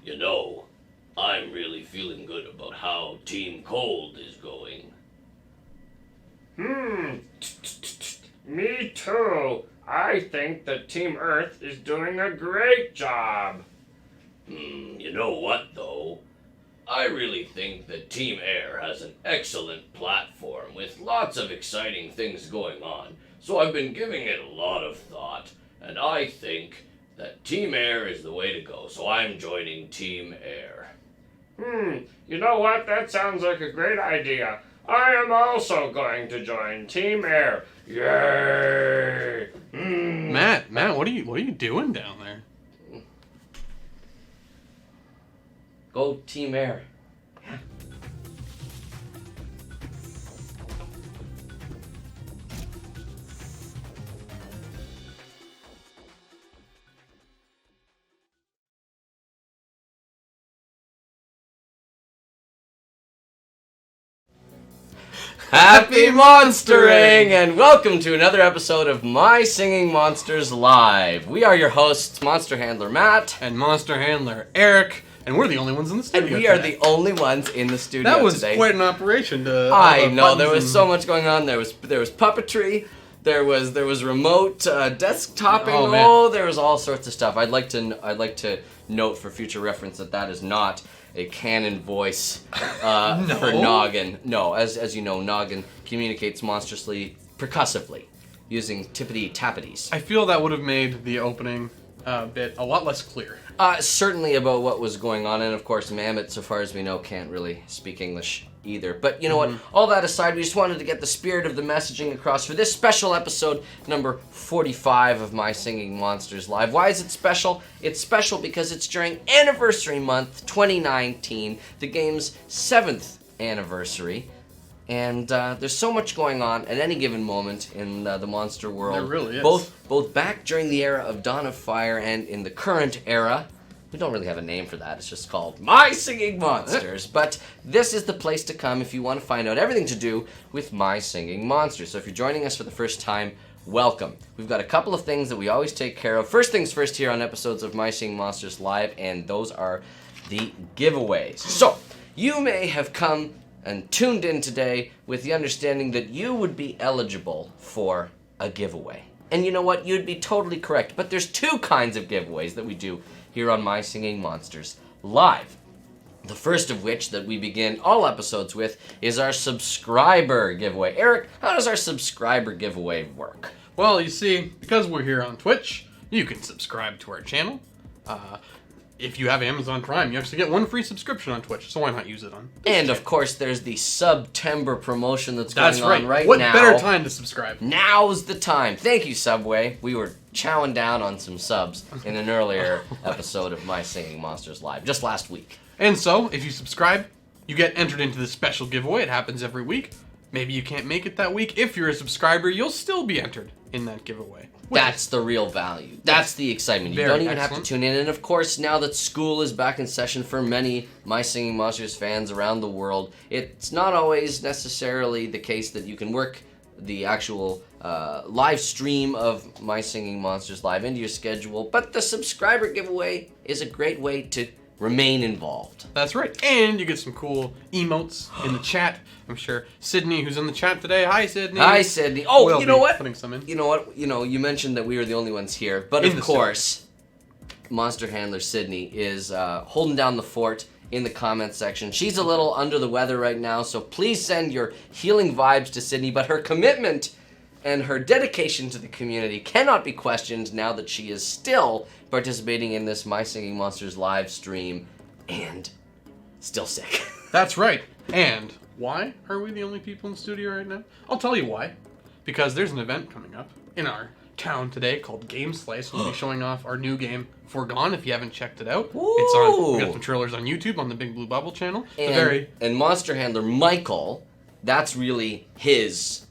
You know, I'm really feeling good about how Team Cold is going. Me too. I think that Team Earth is doing a great job. You know what, though? I really think that Team Air has an excellent platform with lots of exciting things going on, so I've been giving it a lot of thought, and I think that Team Air is the way to go, so I'm joining Team Air. You know what? That sounds like a great idea. I am also going to join Team Air. Yay! Matt, what are you doing down there? Go Team Air. Happy Monstering, and welcome to another episode of My Singing Monsters Live. We are your hosts, Monster Handler Matt. And Monster Handler Eric. And we're the only ones in the studio And we today. are the only ones in the studio today. That was today. quite an operation to... I know, there was so much going on. There was puppetry, there was remote desktoping, there was all sorts of stuff. I'd like to note for future reference that is not a canon voice for Noggin. No, as you know, Noggin communicates monstrously percussively, using tippity-tappities. I feel that would have made the opening bit a lot less clear. Certainly about what was going on, and of course Mammoth, so far as we know, can't really speak English either. But you know what, all that aside, we just wanted to get the spirit of the messaging across for this special episode, number 45 of My Singing Monsters Live. Why is it special? It's special because it's during Anniversary Month 2019, the game's 7th anniversary. And there's so much going on at any given moment in the monster world. There really is. Both back during the era of Dawn of Fire and in the current era. We don't really have a name for that. It's just called My Singing Monsters. But this is the place to come if you want to find out everything to do with My Singing Monsters. So if you're joining us for the first time, welcome. We've got a couple of things that we always take care of. First things first here on episodes of My Singing Monsters Live, and those are the giveaways. So you may have come and tuned in today with the understanding that you would be eligible for a giveaway. And you know what? You'd be totally correct. But there's two kinds of giveaways that we do here on My Singing Monsters Live. The first of which that we begin all episodes with is our subscriber giveaway. Eric, how does our subscriber giveaway work? Well, you see, because we're here on Twitch, you can subscribe to our channel. If you have Amazon Prime, you actually get one free subscription on Twitch, so why not use it on this And channel? of course, there's the September promotion that's going on right what now. What better time to subscribe? Now's the time. Thank you, Subway. We were chowing down on some subs in an earlier episode of My Singing Monsters Live, just last week. And so, if you subscribe, you get entered into this special giveaway. It happens every week. Maybe you can't make it that week. If you're a subscriber, you'll still be entered in that giveaway. That's the real value. That's the excitement. You don't even have to tune in. And of course, now that school is back in session for many My Singing Monsters fans around the world, it's not always necessarily the case that you can work the actual live stream of My Singing Monsters Live into your schedule, but the subscriber giveaway is a great way to remain involved. That's right. And you get some cool emotes in the chat. I'm sure Sydney, who's in the chat today. Hi, Sydney. Hi, Sydney. Oh, you know what? Putting some in. You know what? You mentioned that we were the only ones here, but of course, Monster Handler Sydney is holding down the fort in the comments section. She's a little under the weather right now, so please send your healing vibes to Sydney, but her commitment and her dedication to the community cannot be questioned now that she is still participating in this My Singing Monsters live stream and still sick. That's right. And why are we the only people in the studio right now? I'll tell you why. Because there's an event coming up in our town today called Game Slice. We'll be showing off our new game, Forgone, if you haven't checked it out. Ooh. It's on, we got some trailers on YouTube on the Big Blue Bubble channel. And Monster Handler Michael, that's really his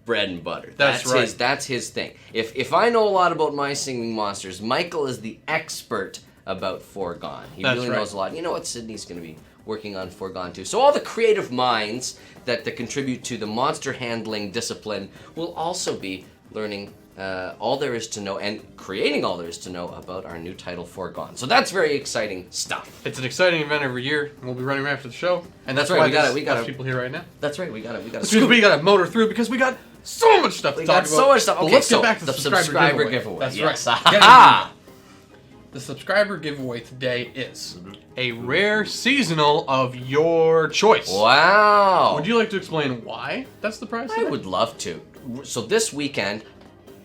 bread and butter. That's right. That's his thing. If I know a lot about My Singing Monsters, Michael is the expert about Forgone. He really knows a lot. You know what? Sydney's going to be working on Forgone too. So all the creative minds that contribute to the monster handling discipline will also be learning all there is to know and creating all there is to know about our new title, Foregone. So that's very exciting stuff. It's an exciting event every year, and we'll be running right after the show. And That's that's right, why we got there's people here right now. That's right. We got to Because we got to motor through because we got so much stuff to talk about. so much stuff. But Okay, let's so get back to the subscriber giveaway. That's Yes. right. Aha! The subscriber giveaway today is a rare seasonal of your choice. Wow. Would you like to explain why that's the prize I today? would love to. So this weekend,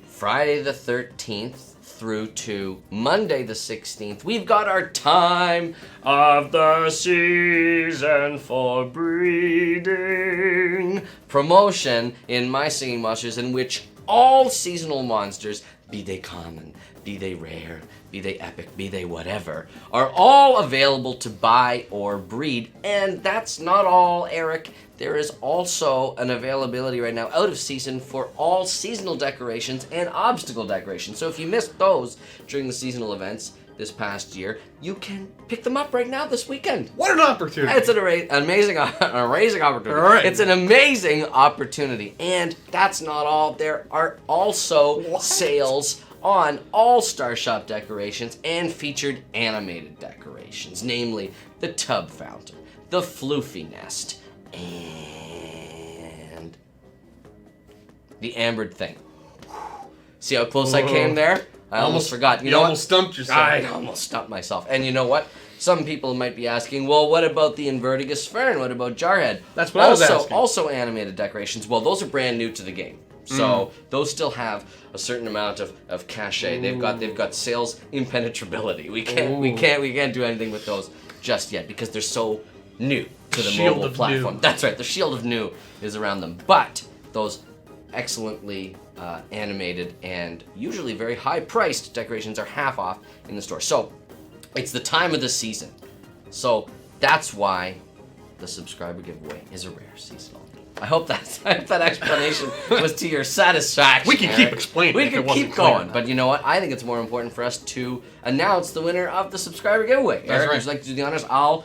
Friday the 13th through to Monday the 16th, we've got our time Of the season for breeding. promotion in My Singing Monsters, in which all seasonal monsters, be they common, be they rare, be they epic, be they whatever, are all available to buy or breed. And that's not all, Eric. There is also an availability right now out of season for all seasonal decorations and obstacle decorations. So if you missed those during the seasonal events this past year, you can pick them up right now this weekend. What an opportunity! It's an amazing opportunity. All right. It's an amazing opportunity. And that's not all. There are also sales on all Star Shop decorations and featured animated decorations, namely the Tub Fountain, the Floofy Nest, and the Ambered Thing. See how close I came there? I almost forgot. You know almost what? stumped yourself. I almost stumped myself. And you know what? Some people might be asking, well, what about the Invertigus Fern? What about Jarhead? That's what I was asking. Also animated decorations. Well, those are brand new to the game. So those still have a certain amount of cachet. They've got sales impenetrability. We can't do anything with those just yet because they're so new to the Shield mobile of platform. new. That's right. The shield of new is around them. But those excellently animated and usually very high-priced decorations are half off in the store. So it's the time of the season. So that's why the subscriber giveaway is a rare seasonal. I hope that explanation was to your satisfaction. We can keep Eric. explaining We if can it wasn't keep clear going. enough. But you know what? I think it's more important for us to announce the winner of the subscriber giveaway. Eric, right. would you like to do the honors? I'll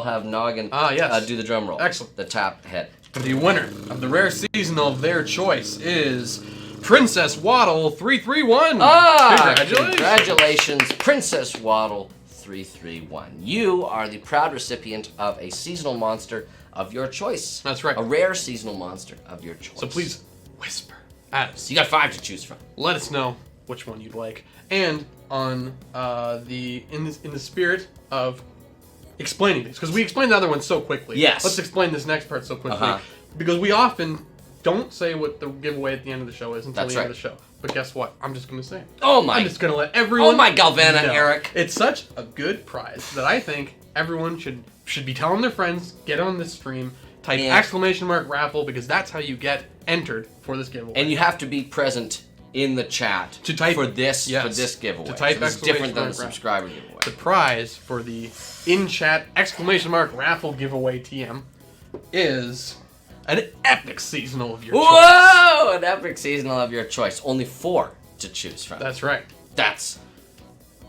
have Noggin yes. do the drum roll. Excellent. The tap head. The winner of the rare seasonal of their choice is Princess Waddle 331. Congratulations, Princess Waddle 331. You are the proud recipient of a seasonal monster of your choice. That's right. A rare seasonal monster of your choice. So please whisper at us. You got 5 to choose from. Let us know which one you'd like. And on in the spirit of explaining things, because we explained the other one so quickly. Yes. Let's explain this next part so quickly. Uh-huh. Because we often don't say what the giveaway at the end of the show is until That's the end right. of the show. But guess what? I'm just going to say it. Oh my! I'm just going to let everyone... Oh my Galvana, know. Eric! It's such a good prize that I think everyone should be telling their friends, get on this stream, type ! Raffle, because that's how you get entered for this giveaway. And you have to be present in the chat To type- for this yes. for this giveaway. To type so this is different than the ! subscriber giveaway. The prize for the in-chat ! Raffle giveaway TM is an epic seasonal of your choice. Whoa! An epic seasonal of your choice. Only 4 to choose from. That's right. That's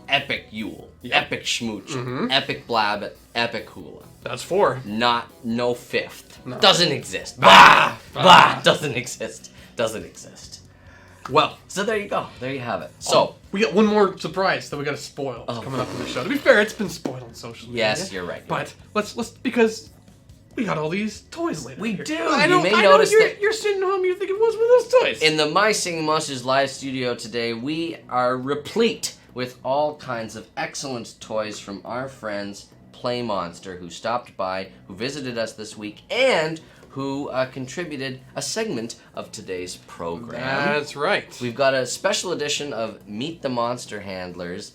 epic Yule, Yep. epic Schmooch, epic Blabbit, epic Hula. That's 4. No 5th. No. Doesn't exist. Bah! Bah! Doesn't exist. Doesn't exist. Well, So there you go. There you have it. So, we got one more surprise that we got to spoil coming up in the show. To be fair, it's been spoiled on social media. yes, you're right. But let's because we got all these toys later. We here. do. I You know, may I notice know that- you're sitting home. You're thinking, what's with those toys? In the My Singing Monsters live studio today, we are replete with all kinds of excellent toys from our friends PlayMonster, who stopped by, who visited us this week, and who contributed a segment of today's program. That's right. We've got a special edition of Meet the Monster Handlers,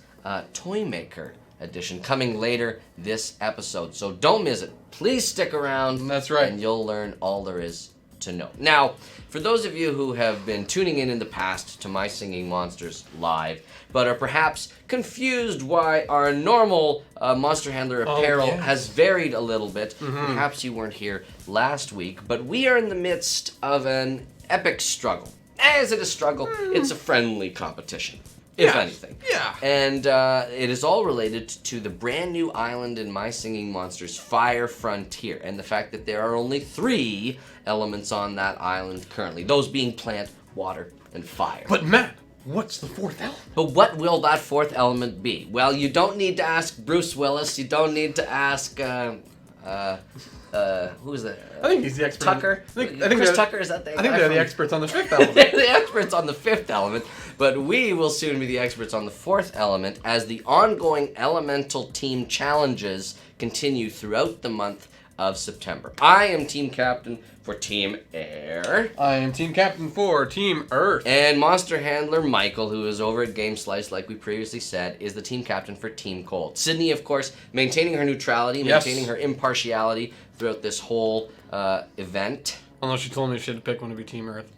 Toymaker edition, coming later this episode. So don't miss it. Please stick around. That's right. And you'll learn all there is to know. Now, for those of you who have been tuning in the past to My Singing Monsters Live, but are perhaps confused why our normal Monster Handler apparel yes. has varied a little bit, perhaps you weren't here last week, but we are in the midst of an epic struggle. Is it a struggle? It's a friendly competition, if Yeah. anything. Yeah. And it is all related to the brand new island in My Singing Monsters, Fire Frontier, and the fact that there are only 3 elements on that island currently, those being plant, water, and fire. But Matt, what's the fourth element? But what will that fourth element be? Well, you don't need to ask Bruce Willis. You don't need to ask, who is that? I think he's the expert. Tucker? I think Chris they're- Tucker, is that the I think guy they're the from- experts on the fifth element. They're the experts on the fifth element, but we will soon be the experts on the fourth element as the ongoing elemental team challenges continue throughout the month of September. I am team captain for Team Air. I am team captain for Team Earth. And monster handler Michael, who is over at Game Slice, like we previously said, is the team captain for Team Cold. Sydney, of course, maintaining her neutrality, Yes. maintaining her impartiality throughout this whole event. Unless you told me she had to pick one to be Team Earth.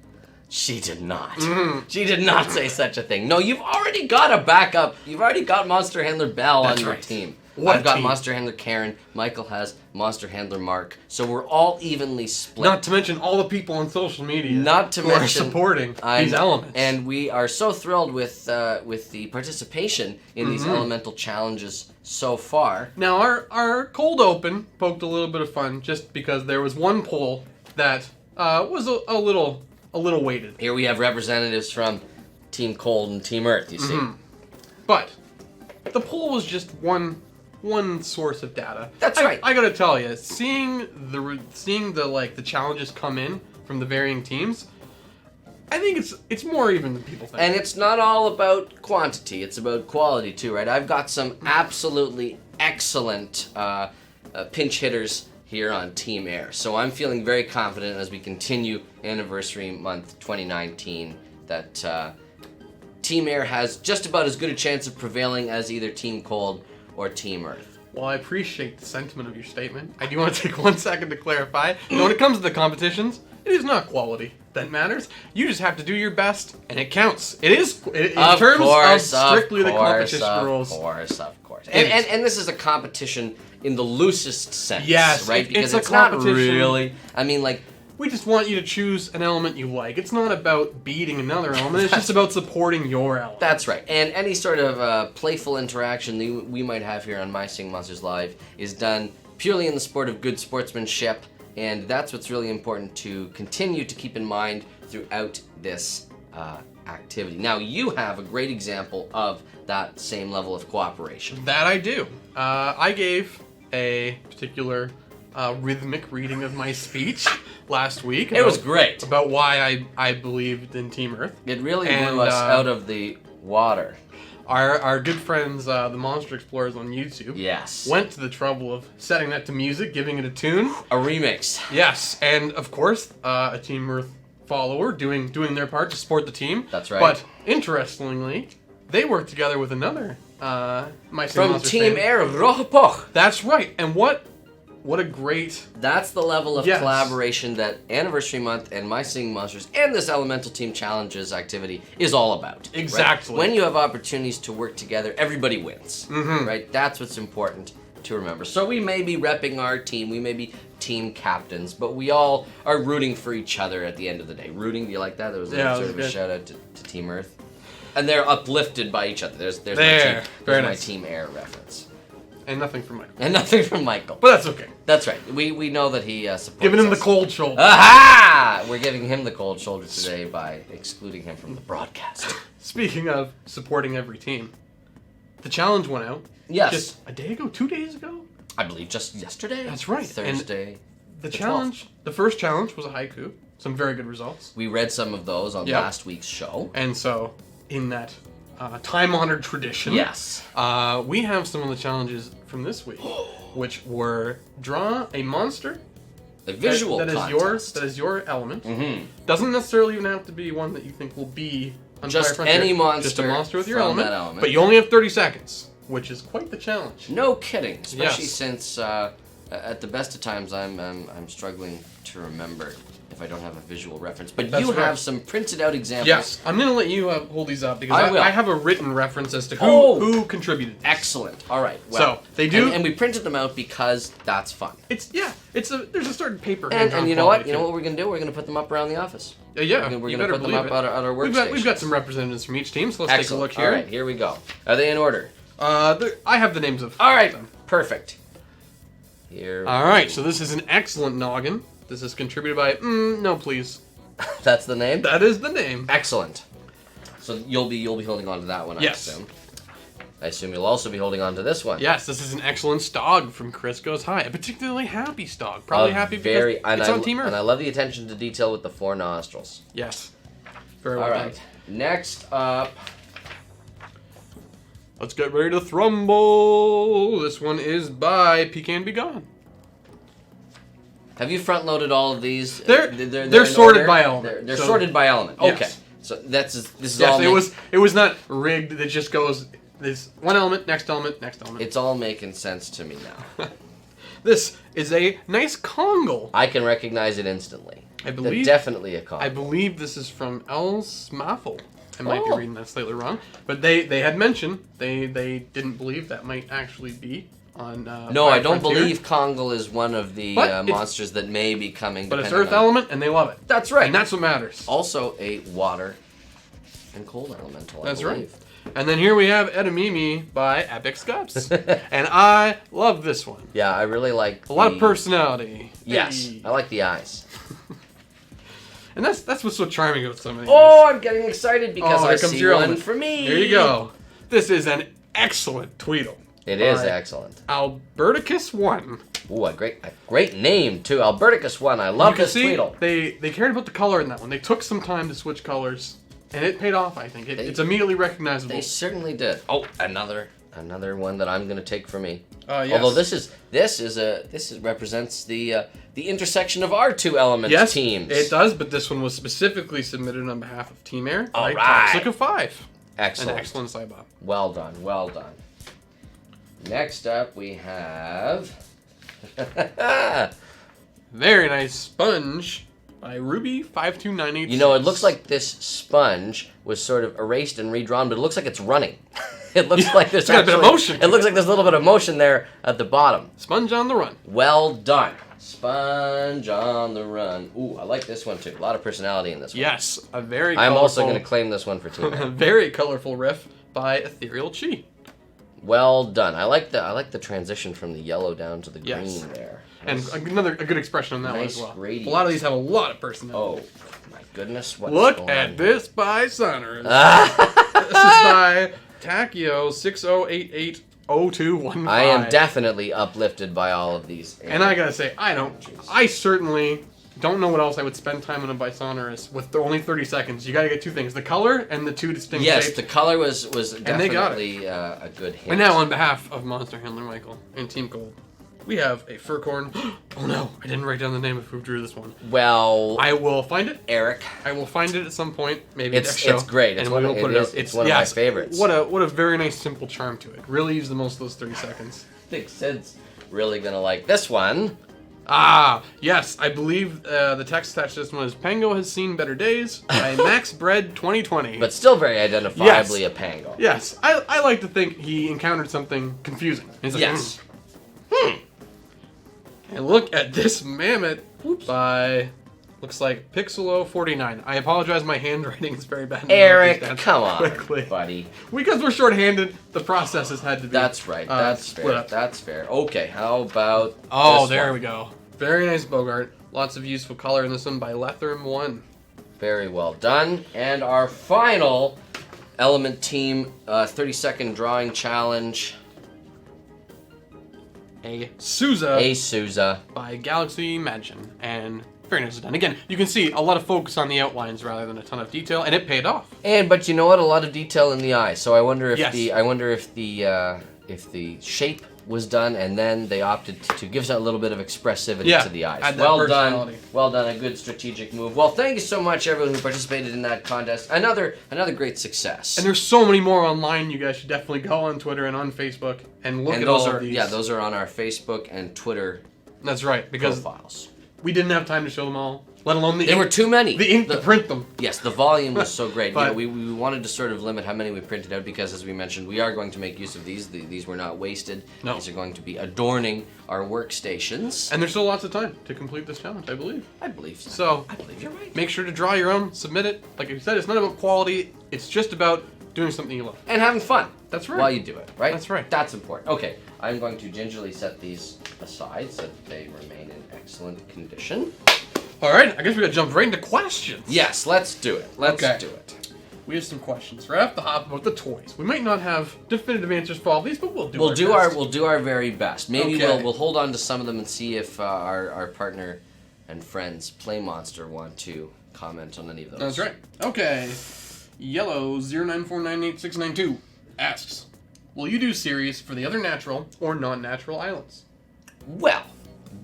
She did not. She did not say such a thing. No, you've already got a backup. You've already got monster handler Belle That's on your right. team. What I've got team? monster handler Karen. Michael has monster handler Mark. So we're all evenly split. Not to mention all the people on social media Not to who are mention- supporting these elements. And we are so thrilled with the participation in these elemental challenges so far. Now our cold open poked a little bit of fun just because there was one poll that was a little weighted. Here we have representatives from Team Cold and Team Earth, you see. But the poll was just one source of data. That's right. I gotta tell you, seeing the challenges come in from the varying teams, I think it's more even than people think. And it's not all about quantity, it's about quality too, right? I've got some absolutely excellent pinch hitters here on Team Air. So I'm feeling very confident as we continue Anniversary Month 2019 that Team Air has just about as good a chance of prevailing as either Team Cold or Team Earth. Well, I appreciate the sentiment of your statement. I do want to take 1 second to clarify. When it comes to the competitions, it is not quality that matters. You just have to do your best, and it counts. It is in terms of strictly the competition rules. Of course. And this is a competition in the loosest sense, Yes, right? it's Because a it's not competition. really. I mean, like, We just want you to choose an element you like. It's not about beating another element. It's just about supporting your element. that's right. And any sort of playful interaction that we might have here on My Singing Monsters Live is done purely in the sport of good sportsmanship, and that's what's really important to continue to keep in mind throughout this activity. Now, you have a great example of that same level of cooperation. That I do. I gave a particular rhythmic reading of my speech last week. It was great. About why I believed in Team Earth. It really And, blew us out of the water. Our good friends, the Monster Explorers on YouTube, Yes. went to the trouble of setting that to music, giving it a tune. A remix. Yes, and of course, a Team Earth follower doing their part to support the team. That's right. But interestingly, they worked together with another My Singing From Monsters Team fan. Air Rohpoch. That's right. And what a great That's the level of Yes. collaboration that Anniversary Month and My Singing Monsters and this Elemental Team Challenges activity is all about. right? Exactly. When you have opportunities to work together, everybody wins. Right? That's what's important to remember. So we may be repping our team, we may be team captains, but we all are rooting for each other at the end of the day. Rooting, do you like that? There was Yeah, it sort was of a good. shout out to Team Earth. And they're uplifted by each other. There's There. my Very there's my nice. Team Air reference. and nothing from Michael. And nothing from Michael. But that's okay. That's right. We know that he supports Giving him the us. cold shoulder. Aha! We're giving him the cold shoulder today by excluding him from the broadcast. Speaking of supporting every team, the challenge went out. Yes. Just a day ago, 2 days ago. I believe just yesterday. That's right. Thursday. The 12th. challenge, the first challenge was a haiku. Some very good results. We read some of those on Yeah. last week's show. And so, in that time-honored tradition, Yes. we have some of the challenges from this week, which were draw a monster A visual that is contest. your element. Mhm. Doesn't necessarily even have to be one that you think will be on Just Fire Frontier. any monster Just a monster with your from element, that element. but you only have 30 seconds, which is quite the challenge. No kidding. Especially Yes. since at the best of times I'm struggling to remember if I don't have a visual reference. But That's you right. have some printed out examples. Yes, I'm gonna let you hold these up because I will. I have a written reference as to Oh. who contributed. Excellent. All right. Well, So, they do- and we printed them out because that's fun. There's a certain paper. And hand-drawn you know what? quality You know to what we're gonna do? We're gonna put them up around the office. it. Yeah, We're you gonna better put them believe up it. at our We've workstations. got some representatives from each team, so let's take a Excellent. look here. All right, here we go. Are they in order? I have the names of. All right. them. Perfect. Here. All right, so this is an excellent noggin. This is contributed by no please. That's the name? That is the name. Excellent. So you'll be holding on to that one, Yes. I assume. I assume you'll also be holding on to this one. Yes, this is an excellent stog from Chris Goes High. A particularly happy stog. Probably happy because it's on Team Earth. And I love the attention to detail with the 4 nostrils. Yes. Very well All done. right. Next up. Let's get ready to thrumble. This one is by Pecan Be Gone. Have you front-loaded all of these? They're in sorted order? by element. They're So- sorted by element. Yes. Okay. So this is Yes, all. it was not rigged. It just goes this one element, next element, next element. It's all making sense to me now. This is a nice Kongle. I can recognize it instantly. I believe. Definitely a Kongle. I believe this is from El Smaffle. I might be Oh. reading that slightly wrong, but they had mentioned they didn't believe that might actually be on. No, Fire I don't Frontier. believe Kongle is one of the But it's- monsters that may be coming. But it's depending Earth on- element, and they love it. That's right. And that's what matters. Also a water and cold elemental. That's I right. believe. And then here we have Edamimi by Epic Scups. And I love this one. Yeah, I really like A lot of personality. Yes, Hey. I like the eyes. And that's what's so charming about some of these. Oh, I'm getting excited because Oh, I here comes see your one element. for me. Here you go. This is an excellent Tweedle. It is by excellent. Alberticus 1. Ooh, a great name too. Alberticus 1. I love You can this see Tweedle. they cared about the color in that one. They took some time to switch colors, and it paid off. I think it's immediately recognizable. They certainly did. Oh, another one that I'm gonna take for me. Yes. Although this represents the intersection of our 2 elements teams. It does, but this one was specifically submitted on behalf of Team Air. All by right. Toxic of 5. Excellent. An excellent Cybot. Well done. Well done. Next up we have. Very nice Sponge by Ruby 5298. You know, it looks like this sponge was sort of erased and redrawn, but it looks like it's running. It looks like there's it's got a bit of motion. It looks like there's a little bit of motion there at the bottom. Sponge on the run. Well done. Sponge on the run. Ooh, I like this one too. A lot of personality in this one. Yes, a very I'm colorful, also going to claim this one for Team a A. very colorful riff by Ethereal Chi. Well done. I like the transition from the yellow down to the green Yes. there. And Nice. a good expression on that one Nice as well. gradient. A lot of these have a lot of personality. Oh, my goodness. What's Look going at on this by Sunrise. This is by Takio 60880215. I am definitely uplifted by all of these. And I gotta say, I certainly don't know what else I would spend time on a Bisonorous with only 30 seconds. You gotta get 2 things: the color and the 2 distinct Yes, shapes. the color was they got definitely a good hit. And now, on behalf of Monster Handler Michael and Team Gold, we have a Furcorn. Oh no, I didn't write down the name of who drew this one. Well, I will find it. Eric. I will find it at some point, maybe It's- next show. it's great. It's and one we of- will put it it is- out. it's one of my favorites. What a very nice simple charm to it. Really use the most of those 30 seconds. I think Sid's really gonna like this one. Ah, yes, I believe the text attached to this one is Pango has seen better days by Max Bread 2020. But still very identifiably a Pango. Yes, I like to think he encountered something confusing. He's like, Yes. And look at this mammoth by, looks like Pixelo49. I apologize, my handwriting is very bad. Eric, That's come on, quickly. buddy. Because we're short-handed, the process has had to be. That's right. That's split fair. up. That's fair. Okay, how about Oh, this there one? we go. Very nice Bogart. Lots of useful color in this one by Letherm1. Very well done. And our final Element Team 30-second drawing challenge. A Souza A Souza. by Galaxy Mansion. And very nicely done. Again, you can see a lot of focus on the outlines rather than a ton of detail, and it paid off. But you know what? A lot of detail in the eye. So I wonder if Yes. if the shape was done and then they opted to give us a little bit of expressivity Yeah, to the eyes. add that Well done. personality. Well done. A good strategic move. Well, thank you so much, everyone who participated in that contest. Another great success. And there's so many more online. You guys should definitely go on Twitter and on Facebook and look And at those all are of these. those are on our Facebook and Twitter That's right, because profiles. we didn't have time to show them all, let alone the There ink, were too many. the ink to print them. Yes, the volume was so great. But- we wanted to sort of limit how many we printed out because, as we mentioned, we are going to make use of these. These were not wasted. No. These are going to be adorning our workstations. And there's still lots of time to complete this challenge, I believe. I believe so. So, I believe you're right. make sure to draw your own, submit it. Like you said, it's not about quality, it's just about doing something you love. And having fun. That's right. While you do it, right? That's right. That's important. Okay, I'm going to gingerly set these aside so that they remain in excellent condition. All right, I guess we gotta jump right into questions. Yes, let's do it. Let's Okay. do it. We have some questions right off the hop about the toys. We might not have definitive answers for all these, but we'll do We'll our best. do our very best. Maybe Okay. we'll hold on to some of them and see if our partner and friends PlayMonster want to comment on any of those. That's right. Okay. Yellow 09498692 asks, will you do series for the other natural or non-natural islands? Well,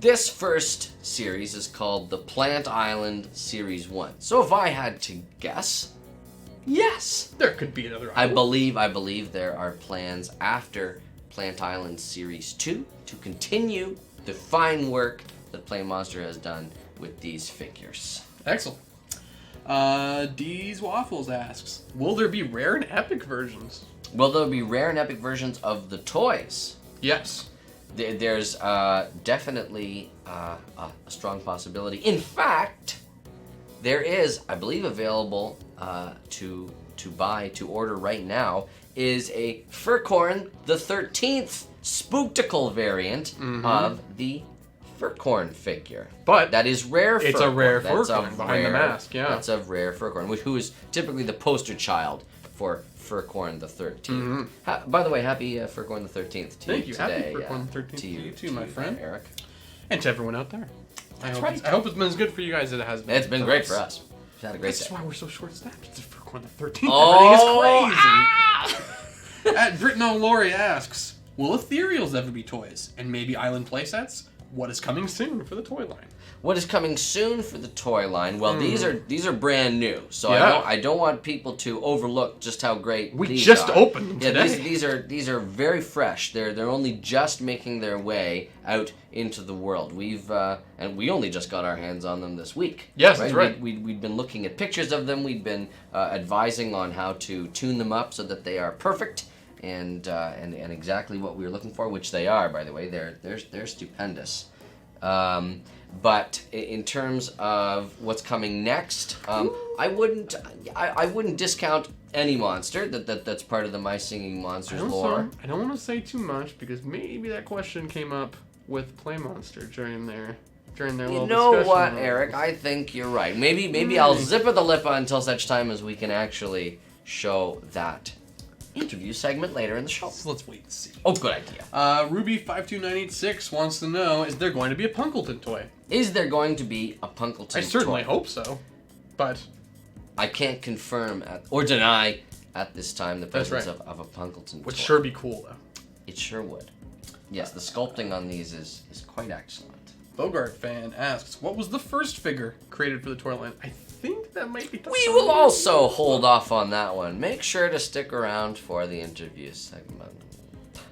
this first series is called the Plant Island Series 1. So if I had to guess, yes. There could be another I island. believe there are plans after Plant Island Series 2 to continue the fine work that PlayMonster has done with these figures. Excellent. D's Waffles asks, will there be rare and epic versions? Will there be rare and epic versions of the toys? Yes. There's definitely a strong possibility. In fact, there is, I believe, available to order right now is a Furcorn the 13th Spooktacle variant of the Furcorn figure. But that is rare. it's Furcorn. a rare That's Furcorn a behind the rare- mask, yeah. That's a rare Furcorn, who is typically the poster child for Furcorn the 13th. By the way, happy Furcorn the 13th to Thank you you. Happy today. Furcorn the 13th to you too, my friend. Eric. And to everyone out there. That's I right. hope it's been as good for you guys as it has been. It's been great for us. We've had a great That's day. why we're so short-staffed. It's Furcorn the 13th. Oh, Everything is crazy. At Britno Lori asks, will ethereals ever be toys? And maybe island playsets? What is coming soon for the toy line? What is coming soon for the toy line? Well, these are brand new, so Yeah. I don't want people to overlook just how great We these just are. opened them Yeah, today. these are very fresh. They're only just making their way out into the world. And we only just got our hands on them this week. Yes, that's right. We'd been looking at pictures of them. We'd been advising on how to tune them up so that they are perfect and exactly what we were looking for, which they are, by the way. They're stupendous. But in terms of what's coming next, I wouldn't discount any monster that's part of the My Singing Monsters lore. I don't want to say too much because maybe that question came up with PlayMonster during their little You know discussion what, on Eric? this. I think you're right. Maybe I'll zipper the lippa until such time as we can actually show that interview segment later in the show. So let's wait and see. Oh, good idea. Ruby52986 wants to know, is there going to be a Punkleton toy? Is there going to be a Punkleton I certainly toy? hope so, but I can't confirm or deny at this time the That's presence right. of a Punkleton would toy. sure be cool though. It sure would. Yes, the sculpting on these is quite excellent. Bogart fan asks, what was the first figure created for the toy line? I think that might be. We will also hold off on that one. Make sure to stick around for the interview segment.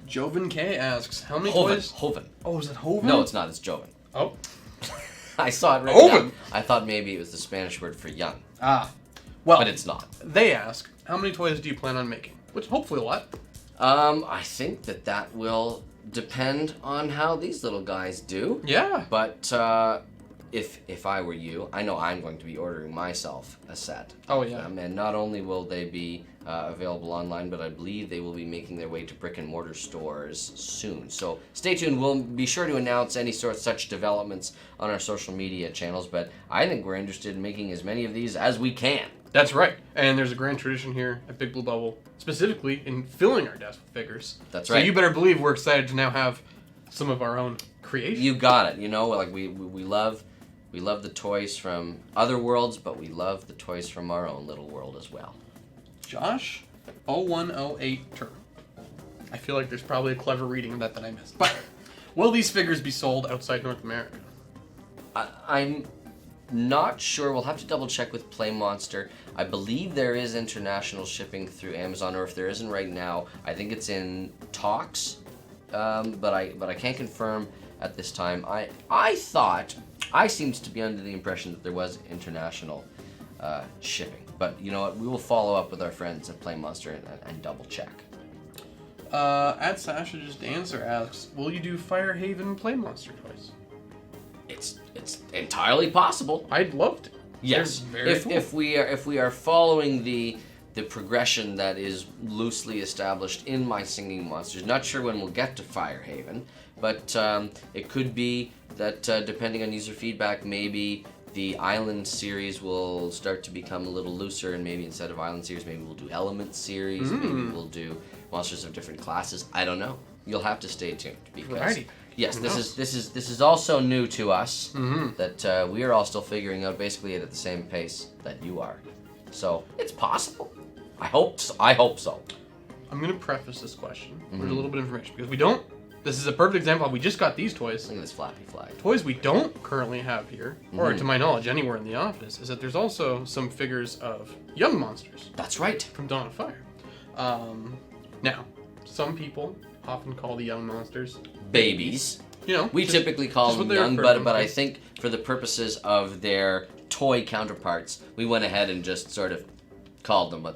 Joven K asks, how many Hoven. toys? Hoven. Oh, is it Hoven? No, it's not. It's Joven. Oh. I saw it written Hoven. down. I thought maybe it was the Spanish word for young, Ah. Well, but it's not. they ask, how many toys do you plan on making? Which hopefully a lot. I think that will depend on how these little guys do. Yeah. But if I were you, I know I'm going to be ordering myself a set. Oh, yeah. And not only will they be available online, but I believe they will be making their way to brick and mortar stores soon. So stay tuned. We'll be sure to announce any such developments on our social media channels. But I think we're interested in making as many of these as we can. That's right. And there's a grand tradition here at Big Blue Bubble, specifically in filling our desk with figures. That's So right. you better believe we're excited to now have some of our own creation. You got it. You know, like we love the toys from other worlds, but we love the toys from our own little world as well. Josh 0108 Tur. I feel like there's probably a clever reading of that I missed. But will these figures be sold outside North America? I'm not sure. We'll have to double check with PlayMonster. I believe there is international shipping through Amazon, or if there isn't right now, I think it's in talks. But I can't confirm at this time. I seemed to be under the impression that there was international shipping. But you know what? We will follow up with our friends at PlayMonster and double check. At Sasha Just Answer asks, will you do Firehaven PlayMonster toys? It's entirely possible. I'd love to. Yes, They're very cool. if we are following the progression that is loosely established in My Singing Monsters. Not sure when we'll get to Firehaven, but it could be that depending on user feedback, maybe the Island series will start to become a little looser, and maybe instead of Island series, maybe we'll do Element series. Maybe we'll do monsters of different classes. I don't know. You'll have to stay tuned because yes, this is also new to us. That we are all still figuring out basically it at the same pace that you are. So it's possible. I hope so. I'm going to preface this question with a little bit of information because we don't. This is a perfect example. We just got these toys. Look at this flappy flag. Toys we don't currently have here, or to my knowledge, anywhere in the office, is that there's also some figures of young monsters. That's right. From Dawn of Fire. Now, some people often call the young monsters babies. You know, we typically call them young, but I think for the purposes of their toy counterparts, we went ahead and just sort of called them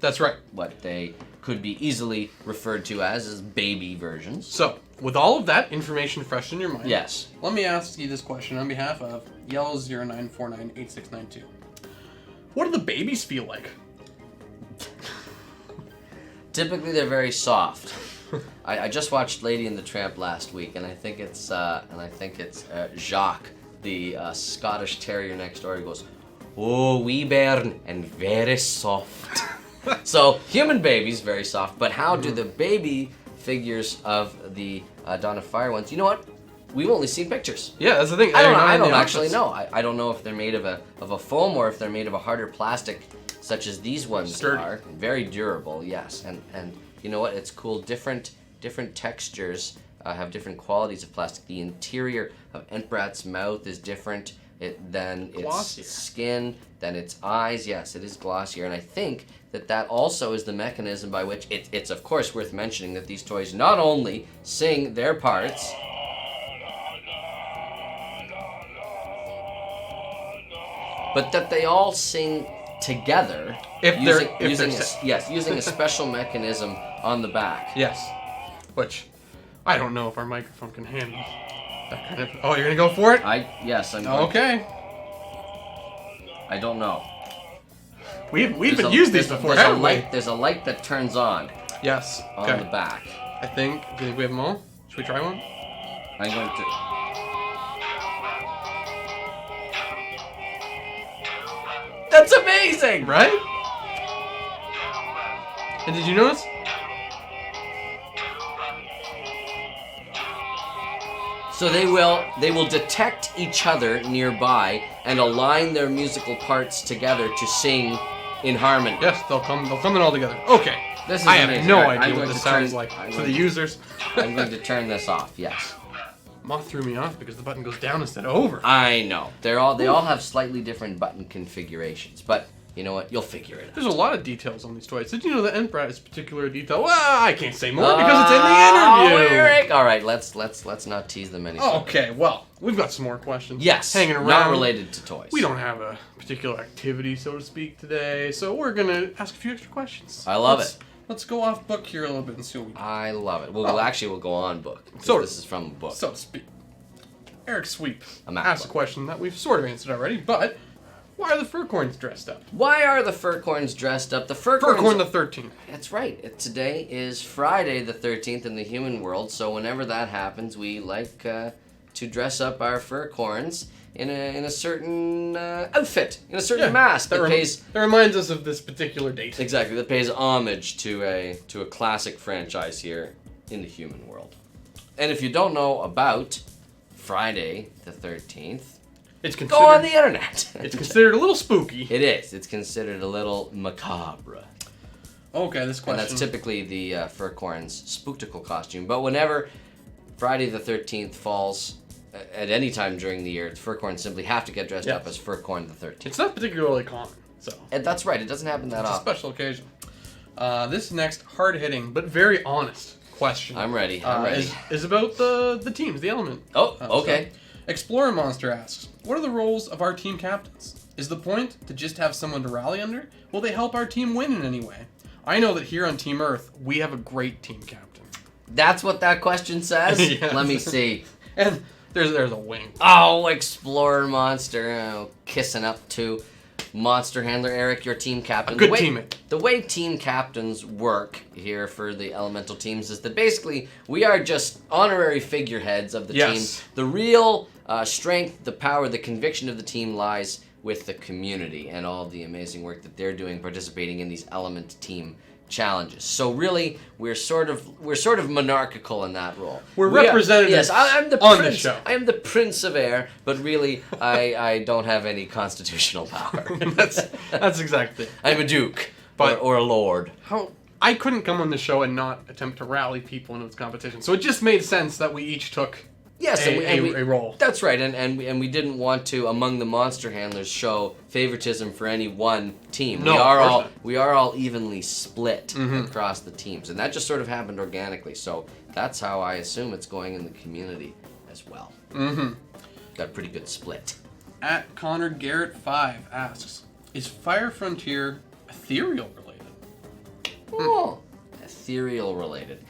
that's right. What they could be easily referred to as baby versions. So, with all of that information fresh in your mind, yes, let me ask you this question on behalf of Yellow09498692. What do the babies feel like? Typically, they're very soft. I just watched Lady and the Tramp last week, and I think it's Jacques, the Scottish Terrier next door. He goes, "Oh, wee bairn, and very soft." So human babies very soft, but how do the baby figures of the Dawn of Fire ones? You know what? We've only seen pictures. Yeah, that's the thing. I don't actually know. I don't know if they're made of a foam or if they're made of a harder plastic, such as these ones are. Very durable, yes. And you know what? It's cool. Different textures have different qualities of plastic. The interior of Entbrat's mouth is different than its skin, than its eyes. Yes, it is glossier, and I think that also is the mechanism by which it's of course worth mentioning that these toys not only sing their parts, but that they all sing together using a special mechanism on the back. Yes, which I don't know if our microphone can handle that kind of. Oh, you're gonna go for it? Yes, I'm going okay. I don't know. We've used these before, haven't we? There's a light that turns on. Yes. On the back. I think. Do you think we have them all? Should we try one? I'm going to. That's amazing, right? And did you notice? So they will detect each other nearby and align their musical parts together to sing in harmony. Yes, they'll come in all together. Okay. This is I amazing. have no idea what this sounds like to the users. I'm going to turn this off. Yes. Moth threw me off because the button goes down instead of over. I know. They all have slightly different button configurations, but you know what? You'll figure it out. There's a lot of details on these toys. Did you know that Entbrat is particular detail? Well, I can't say more because it's in the interview. Eric. All right, let's not tease them any further. Okay, well, we've got some more questions. Yes, hanging around. Not related to toys. We don't have a particular activity, so to speak, today, so we're gonna ask a few extra questions. I love it. Let's go off book here a little bit and see what we do. I love it. We'll go on book. So this is from a book. So to speak. Eric Sweep asked a question that we've sort of answered already, but why are the Furcorns dressed up? Why are the Furcorns dressed up? Furcorn the 13th. That's right. Today is Friday the 13th in the human world, so whenever that happens, we like to dress up our Furcorns in a certain outfit, in a certain mask that reminds us of this particular date. Exactly, that pays homage to a classic franchise here in the human world. And if you don't know about Friday the 13th, go on the internet. It's considered a little spooky. It is. It's considered a little macabre. Okay, this question. And that's typically the Furcorn's spooktical costume. But whenever Friday the 13th falls at any time during the year, the Furcorns simply have to get dressed up as Furcorn the 13th. It's not particularly common, so. And that's right. It doesn't happen that often. It's a special occasion. This next hard-hitting but very honest question. I'm ready. Is about the teams, the element. Oh, okay. So. Explorer Monster asks, what are the roles of our team captains? Is the point to just have someone to rally under? Will they help our team win in any way? I know that here on Team Earth, we have a great team captain. That's what that question says? Yes. Let me see. And there's a wing. Oh, Explorer Monster. Kissing up to Monster Handler Eric, your team captain. A good teammate. The way team captains work here for the elemental teams is that basically we are just honorary figureheads of the team. The real strength, the power, the conviction of the team lies with the community and all the amazing work that they're doing participating in these element team challenges. So really, we're sort of monarchical in that role. We're representatives. Yes, I'm the on prince. the show. I am the Prince of Air, but really, I don't have any constitutional power. That's exactly it. I'm a duke, But- or a lord. I couldn't come on the show and not attempt to rally people into this competition. So it just made sense that we each took Yes, a role. That's right, and we didn't want to, among the monster handlers, show favoritism for any one team. No, of course not. We are all evenly split across the teams, and that just sort of happened organically. So that's how I assume it's going in the community as well. Mm-hmm. Got a pretty good split. At Connor Garrett 5 asks, is Fire Frontier ethereal related? Oh, ethereal related.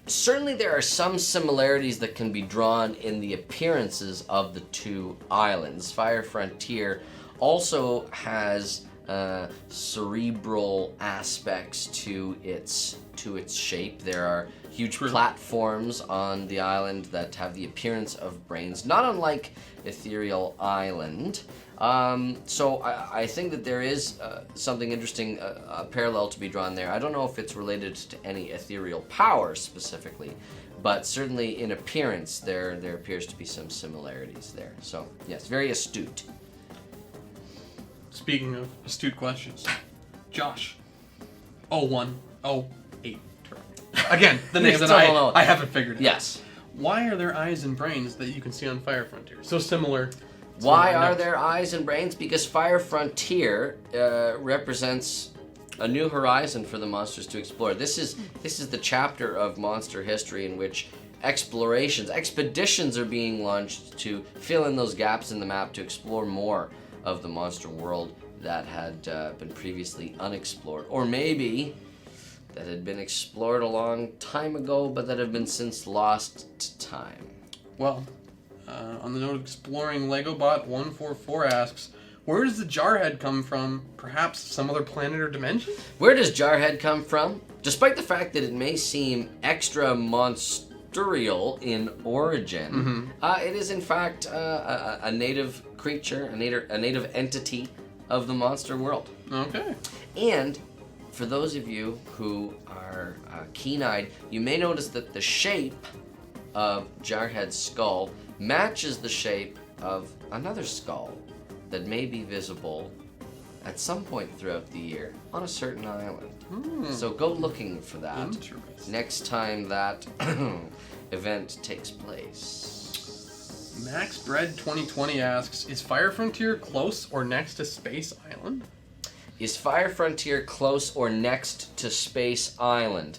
Certainly there are some similarities that can be drawn in the appearances of the two islands. Fire Frontier also has cerebral aspects to its shape. There are huge platforms on the island that have the appearance of brains, not unlike Ethereal Island. So I think that there is something interesting, a parallel to be drawn there. I don't know if it's related to any ethereal power specifically, but certainly in appearance there appears to be some similarities there. So yes, very astute. Speaking of astute questions, Josh, 0108. Again, the name that I haven't figured out. Yes. Why are there eyes and brains that you can see on Fire Frontier? So similar. Why are there eyes and brains? Because Fire Frontier represents a new horizon for the monsters to explore. This is the chapter of monster history in which expeditions are being launched to fill in those gaps in the map to explore more of the monster world that had been previously unexplored, or maybe that had been explored a long time ago, but that have been since lost to time. Well, on the note of exploring, LegoBot144 asks, where does the Jarhead come from? Perhaps some other planet or dimension? Where does Jarhead come from? Despite the fact that it may seem extra monsterial in origin, it is in fact a native creature, a native entity of the monster world. Okay. And for those of you who are keen-eyed, you may notice that the shape of Jarhead's skull matches the shape of another skull that may be visible at some point throughout the year on a certain island. So go looking for that next time that event takes place. MaxBread2020 asks, is Fire Frontier close or next to Space Island? Is Fire Frontier close or next to Space Island?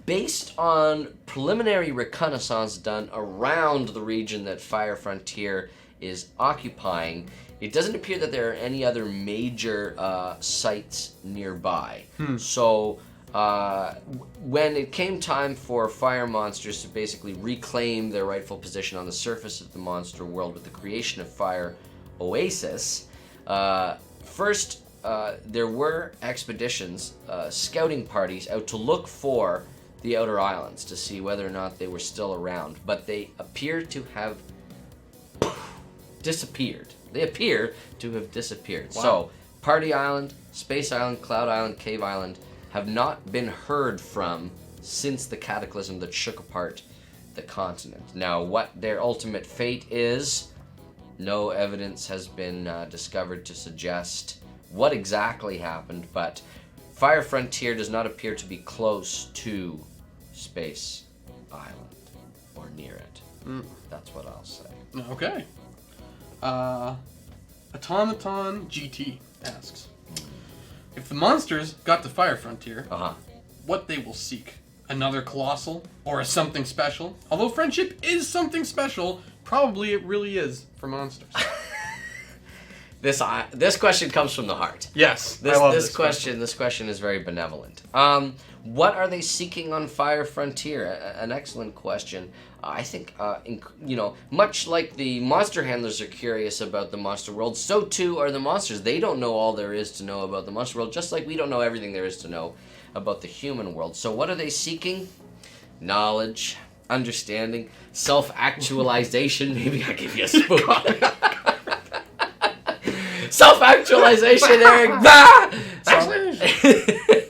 Based on preliminary reconnaissance done around the region that Fire Frontier is occupying, it doesn't appear that there are any other major sites nearby. So when it came time for fire monsters to basically reclaim their rightful position on the surface of the monster world with the creation of Fire Oasis, first there were expeditions, scouting parties out to look for the outer islands to see whether or not they were still around, but they appear to have disappeared. They appear to have disappeared. Wow. So, Party Island, Space Island, Cloud Island, Cave Island have not been heard from since the cataclysm that shook apart the continent. Now, what their ultimate fate is, no evidence has been discovered to suggest what exactly happened, but Fire Frontier does not appear to be close to Space Island or near it. That's what I'll say. Okay. Automaton GT asks, if the monsters got to Fire Frontier, what they will seek? Another colossal or a something special? Although friendship is something special, probably it really is for monsters. This question comes from the heart. Yes, This I love this question is very benevolent. What are they seeking on Fire Frontier? An excellent question. I think, much like the monster handlers are curious about the monster world, so too are the monsters. They don't know all there is to know about the monster world, just like we don't know everything there is to know about the human world. So what are they seeking? Knowledge, understanding, self-actualization. Maybe I give you a spoon. Self-actualization, Eric.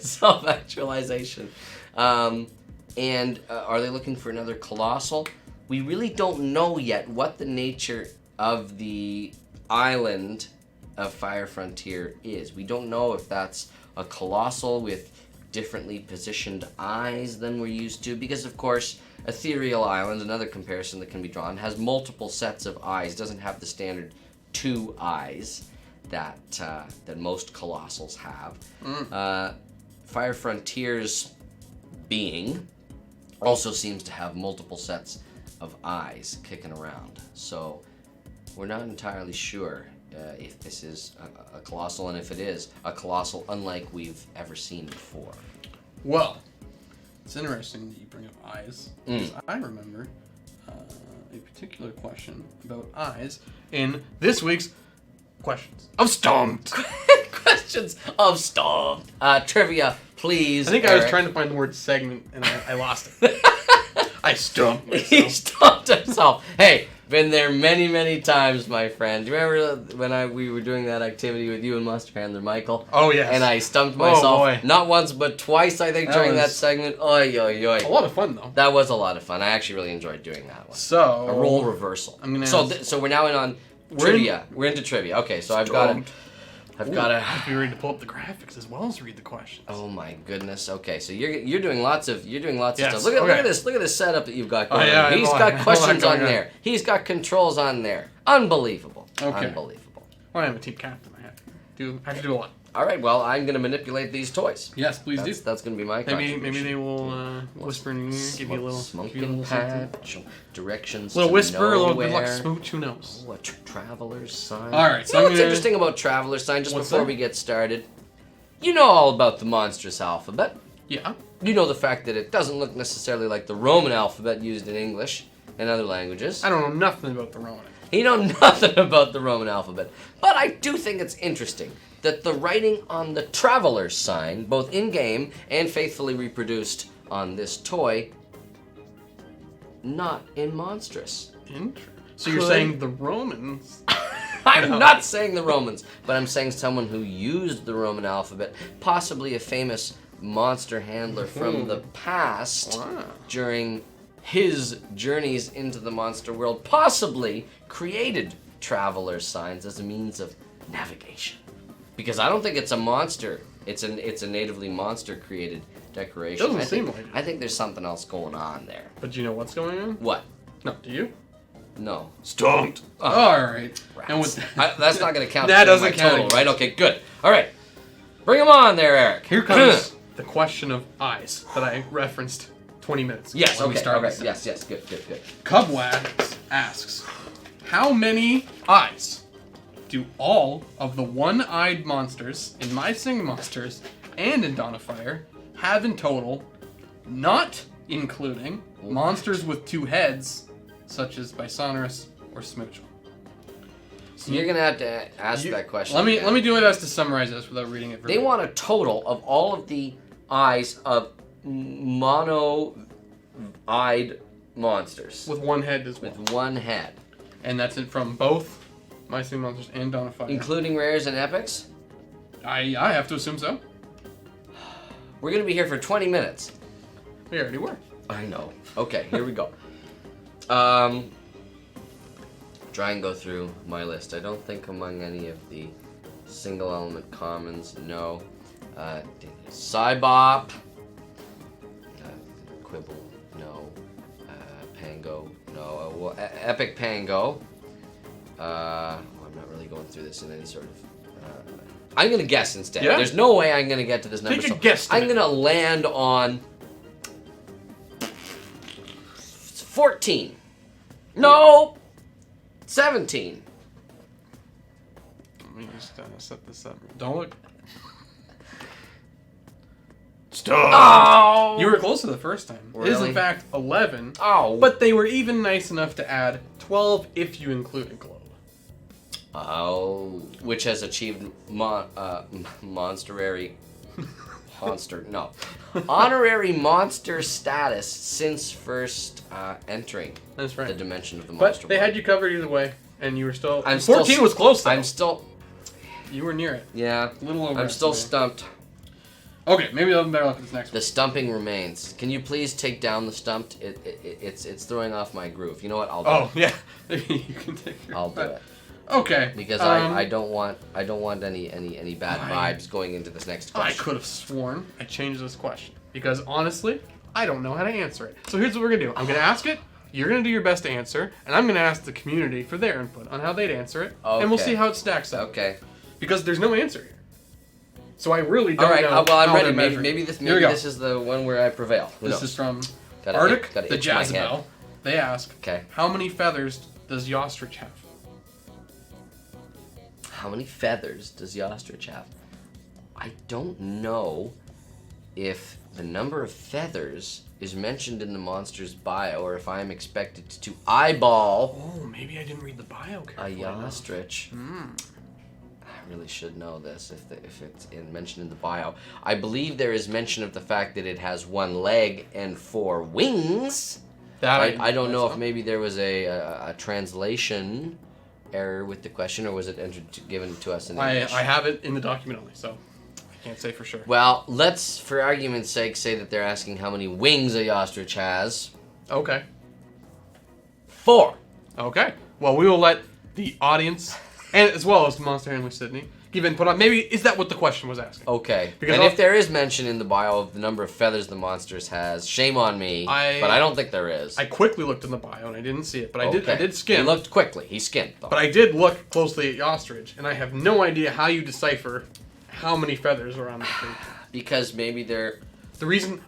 Self-actualization. And are they looking for another colossal? We really don't know yet what the nature of the island of Fire Frontier is. We don't know if that's a colossal with differently positioned eyes than we're used to, because of course Ethereal Island, another comparison that can be drawn, has multiple sets of eyes. It doesn't have the standard 2 eyes that most colossals have. Fire Frontier's being also seems to have multiple sets of eyes kicking around, so we're not entirely sure if this is a colossal, and if it is a colossal unlike we've ever seen before. Well, it's interesting that you bring up eyes, because I remember a particular question about eyes in this week's Questions of Stumped. Questions of Stumped. Trivia, please. I think Eric. I was trying to find the word segment, and I lost it. I stumped myself. He stumped himself. Hey, been there many, many times, my friend. Do you remember when we were doing that activity with you and Monster Handler Michael? Oh, yes. And I stumped myself boy. not once but twice, I think, during that segment. Oy, oy, oy. A lot of fun, though. That was a lot of fun. I actually really enjoyed doing that one. So A role reversal. I'm gonna so ask- so we're now in on trivia. We're into trivia. Okay, so I've got to. I have to be ready to pull up the graphics as well as read the questions. Oh my goodness. Okay, so you're doing lots of Yes, stuff. Look at this setup that you've got going on. He's got questions on there. He's got controls on there. Unbelievable. Okay. Unbelievable. Well, I'm a team captain. I have to do a lot. All right. Well, I'm going to manipulate these toys. Yes, please do. That's going to be my Maybe contribution. they will whisper in your ear, give you a little smoking something. patch, directions. Little to whisper, a little good luck nowhere. smooch. Who knows? Oh, a traveler's sign. All right, So so I'm what's gonna- interesting about traveler's sign? Just What's before that? we get started, you know all about the monstrous alphabet. Yeah. You know the fact that it doesn't look necessarily like the Roman alphabet used in English and other languages. I don't know nothing about the Roman. You know nothing about the Roman alphabet. But I do think it's interesting that the writing on the traveler's sign, both in-game and faithfully reproduced on this toy, not in monstrous. So you're Could- saying the Romans? I'm not saying the Romans, but I'm saying someone who used the Roman alphabet, possibly a famous monster handler from the past Wow. during his journeys into the monster world, possibly created traveler's signs as a means of navigation. Because I don't think it's a monster. It's a natively monster created decoration. Doesn't I seem think, like it. I think there's something else going on there. But do you know what's going on? What? No, do you? No. Stumped. All right. Rats. And with That's not going to count. That towards doesn't my count. total, right? Okay, good. All right. Bring them on there, Eric. here comes the question of eyes that I referenced 20 minutes ago. Yes, when we okay, started okay. this. Yes, good. Cubwax asks, how many eyes do all of the one-eyed monsters in My Singing Monsters and in Dawn of Fire have in total, not including monsters with 2 heads, such as Bisonorous or Smooch? So you're going to have to ask that question. Let again. me do my best to summarize this without reading it. They want a total of all of the eyes of mono-eyed monsters with 1 head as well. with 1 head, And that's it from both My Singing Monsters and Dawn of Fire. including rares and epics. I have to assume so. We're going to be here for 20 minutes. We already were. I know. Okay, here we go. Try and go through my list. I don't think among any of the single element commons, no. Cybop, Quibble, no. Pango, no. Well, Epic Pango. I'm not really going through this in any sort of. I'm gonna guess instead. Yeah? There's no way I'm gonna get to this number. Take a so guess. I'm gonna land on 14. No, 17. Let me just set this up. Don't look. Oh, You were closer the first time. It is Really? in fact 11, Oh, but they were even nice enough to add 12 if you included Globe. Oh, which has achieved monsterary monster. No. Honorary monster status since first entering That's right. the dimension of the But monster they world. had you covered either way, and you were still. I'm 14 still, was close, though. I'm still... You were near it. Yeah. A little over. I'm still stumped. Okay, maybe I'll have better luck with this next The one. stumping remains. Can you please take down the stumped? It's throwing off my groove. You know what? I'll do Oh, it. yeah. Maybe you can take your. I'll do it. Okay. Because I don't want any bad vibes going into this next I question. could have sworn I changed this question because honestly, I don't know how to answer it. So here's what we're gonna do. I'm gonna ask it. You're gonna do your best to answer, and I'm gonna ask the community for their input on how they'd answer it, and we'll Okay. see how it stacks up. Okay. Because there's no answer here. So I really don't All right. know. Well, I'm how ready. they're Maybe, measuring. maybe this Here we go. this is the one where I prevail. Who This knows? is from Gotta Arctic, gotta the itch my head. Jazabelle. They ask, Okay. how many feathers does the ostrich have? How many feathers does the ostrich have? I don't know if the number of feathers is mentioned in the monster's bio, or if I'm expected to eyeball Oh, maybe I didn't read the bio a carefully enough. ostrich. I really should know this if it's mentioned in the bio. I believe there is mention of the fact that it has 1 leg and 4 wings. That I don't know if myself. maybe there was a translation error with the question, or was it given to us in English? I have it in the document only, so I can't say for sure. Well, let's, for argument's sake, say that they're asking how many wings a ostrich has. Okay. 4. Okay. Well, we will let the audience, and as well as the Monster Handler Sydney, give input on. Maybe is that what the question was asking? Okay. Because and I'll- if there is mention in the bio of the number of feathers the monsters has, shame on me. But I don't think there is. I quickly looked in the bio and I didn't see it, but I did skim. He looked quickly. He skimmed. Though. But I did look closely at the ostrich, and I have no idea how you decipher how many feathers are on the creature. Because maybe they're... The reason,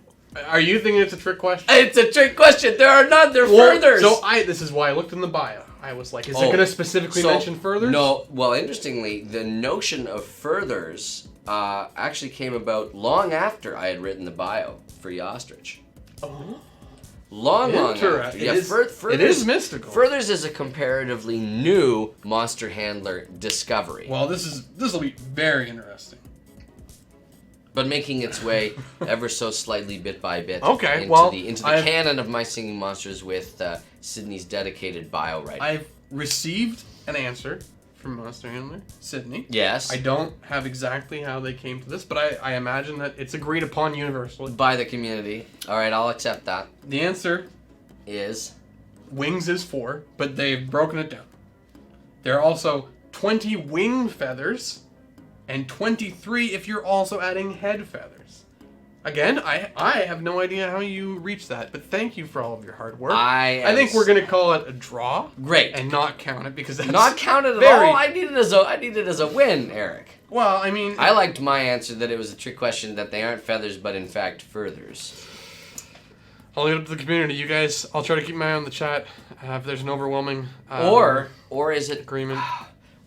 are you thinking it's a trick question? It's a trick question. There are none. They're furthers. So this is why I looked in the bio. I was like, is it going to specifically mention furthers? No. Well, interestingly, the notion of furthers actually came about long after I had written the bio for the ostrich. Oh. Long after. Interesting. Yeah, It is mystical. Furthers is a comparatively new monster handler discovery, Well, this will be very interesting. but making its way ever so slightly, bit by bit, Okay, into well, the I've- canon of My Singing Monsters with Sydney's dedicated bio writing. I've received an answer from Monster Handler Sydney. Yes. I don't have exactly how they came to this, but I imagine that it's agreed upon universally. By the community. All right, I'll accept that. The answer, Is wings is 4, but they've broken it down. There are also 20 wing feathers, and 23 if you're also adding head feathers. Again, I have no idea how you reach that, but thank you for all of your hard work. I think we're going to call it a draw. Great. And not count it, because that's not counted at very- all. I need it as a win, Eric. Well, I mean... I liked my answer that it was a trick question, that they aren't feathers, but in fact furthers. I'll leave it up to the community. You guys, I'll try to keep my eye on the chat if there's an overwhelming Or is it agreement.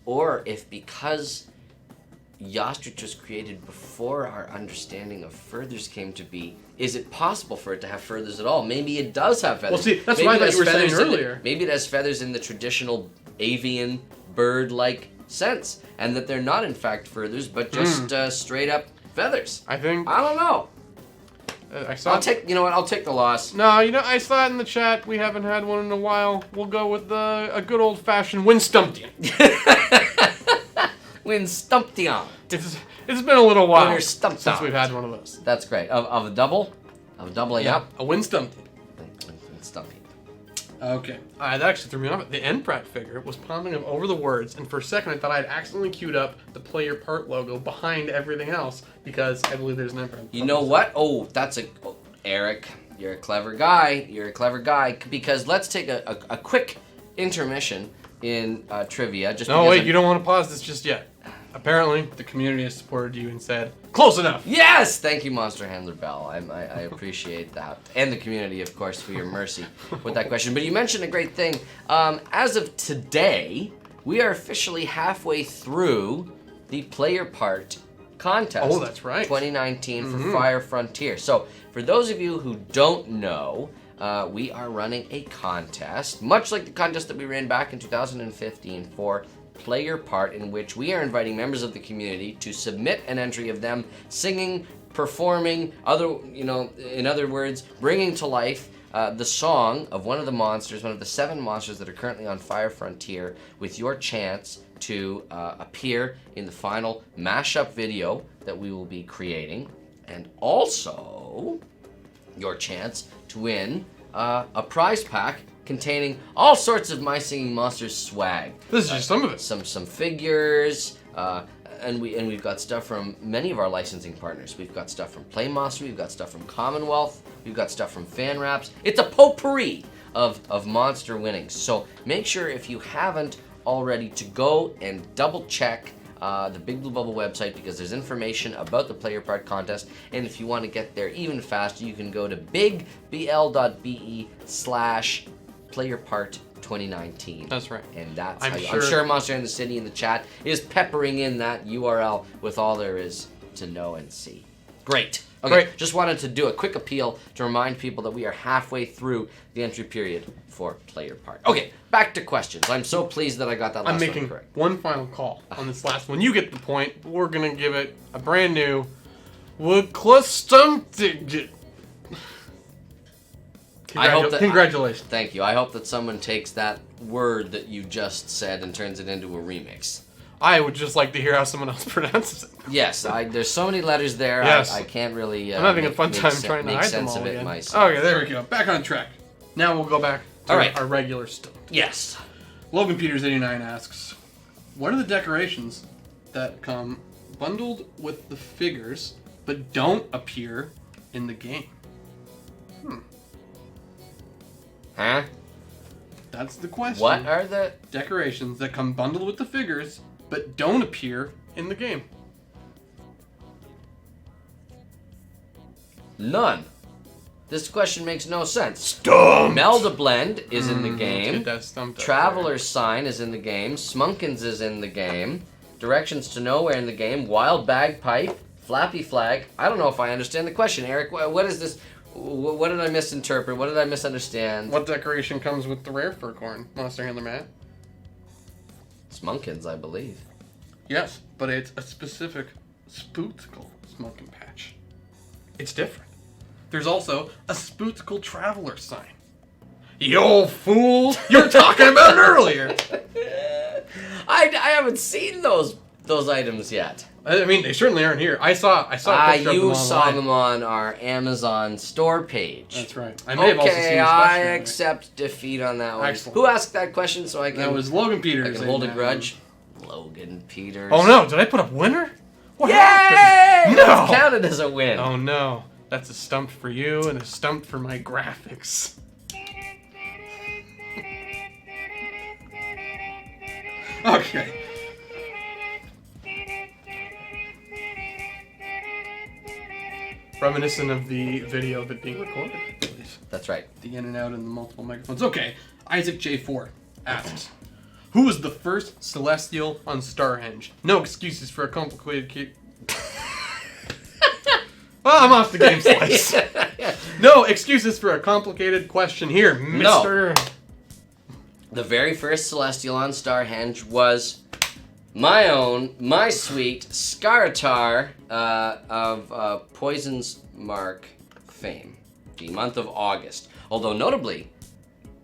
Or if because Yostrich was created before our understanding of furthers came to be, is it possible for it to have furthers at all? Maybe it does have feathers. Well, see, that's Maybe what I it thought has you were saying feathers in the- earlier. Maybe it has feathers in the traditional avian bird-like sense, and that they're not in fact furthers, but just straight up feathers. I think... I don't know. I saw... You know what? I'll take the loss. No, I saw it in the chat. We haven't had one in a while. We'll go with a good old-fashioned win stumptian. Win Stumption. It's been a little while Winner stumped since out. we've had one of those. That's great. Of a double? Of doubling up? A win stumptian. Stumpy. Okay. That actually threw me off. The Enprat figure was popping up over the words, and for a second I thought I had accidentally queued up the Play Your Part logo behind everything else, because I believe there's an Enprat. You know what? Oh, Eric, you're a clever guy. You're a clever guy. Because let's take a quick intermission in trivia. No, wait, you don't want to pause this just yet. Apparently, the community has supported you and said, close enough! Yes! Thank you, Monster Handler Bell. I appreciate that. And the community, of course, for your mercy with that question. But you mentioned a great thing. As of today, we are officially halfway through the Player Part contest. Oh, that's right. 2019 for Fire Frontier. So, for those of you who don't know, we are running a contest, much like the contest that we ran back in 2015 for Player Part, in which we are inviting members of the community to submit an entry of them singing performing in other words, bringing to life the song of one of the monsters, one of the 7 monsters that are currently on Fire Frontier, with your chance to appear in the final mashup video that we will be creating, and also your chance to win a prize pack containing all sorts of My Singing Monsters swag. This is just some of it. Some figures, and we've got stuff from many of our licensing partners. We've got stuff from PlayMonster, we've got stuff from Commonwealth, we've got stuff from Fan Wraps. It's a potpourri of monster winnings. So make sure, if you haven't already, to go and double check the Big Blue Bubble website, because there's information about the Play Your Part contest. And if you want to get there even faster, you can go to bigbl.be/playyourpart2019. That's right. And that's I'm I'm sure Monster in the City in the chat is peppering in that URL with all there is to know and see. Great. Okay, Great. Just wanted to do a quick appeal to remind people that we are halfway through the entry period for Play Your Part. Okay, back to questions. I'm so pleased that I got that last I'm one making correct. one final call on this last one. You get the point. We're going to give it a brand new Congratulations. Thank you. I hope that someone takes that word that you just said and turns it into a remix. I would just like to hear how someone else pronounces it. Yes, there's so many letters there. Yes. I can't really. I'm having a fun time trying to hide them all again. Okay, there we go. Back on track. Now we'll go back to our regular stuff. Yes. Logan Peters 89 asks, what are the decorations that come bundled with the figures but don't appear in the game? Huh? That's the question. What are the decorations that come bundled with the figures but don't appear in the game? None. This question makes no sense. Stumped! Melda Blend is in the game. Get that stumped up Traveler's Sign is in the game. Smunkins is in the game. Directions to Nowhere in the game. Wild Bagpipe. Flappy Flag. I don't know if I understand the question, Eric. What is this? What did I misinterpret? What did I misunderstand? What decoration comes with the rare fur corn? Monster Handler Matt? Smunkins, I believe. Yes, but it's a specific spootable smoking patch. It's different. There's also a spootable traveler sign. You old fool! You were talking about it earlier! I haven't seen those items yet. I mean, they certainly aren't here. I saw a picture of them You online. saw them on our Amazon store page. That's right. I may have also seen this I question accept defeat on that one. Excellent. Who asked that question so I can... That was Logan Peters. I can hold a grudge. Logan Peters. Oh no, did I put up winner? What Yay! happened? No! That's counted as a win. Oh no. That's a stump for you and a stump for my graphics. Okay. Reminiscent of the video of it being recorded, I believe. That's right. The in and out and the multiple microphones. Okay. Isaac J4 asks, who was the first Celestial on Starhenge? No excuses for a complicated Well, I'm off the game slice. No excuses for a complicated question here, Mr. No. The very first Celestial on Starhenge was my sweet Skaratar of Poison's Mark fame, the month of August. Although notably,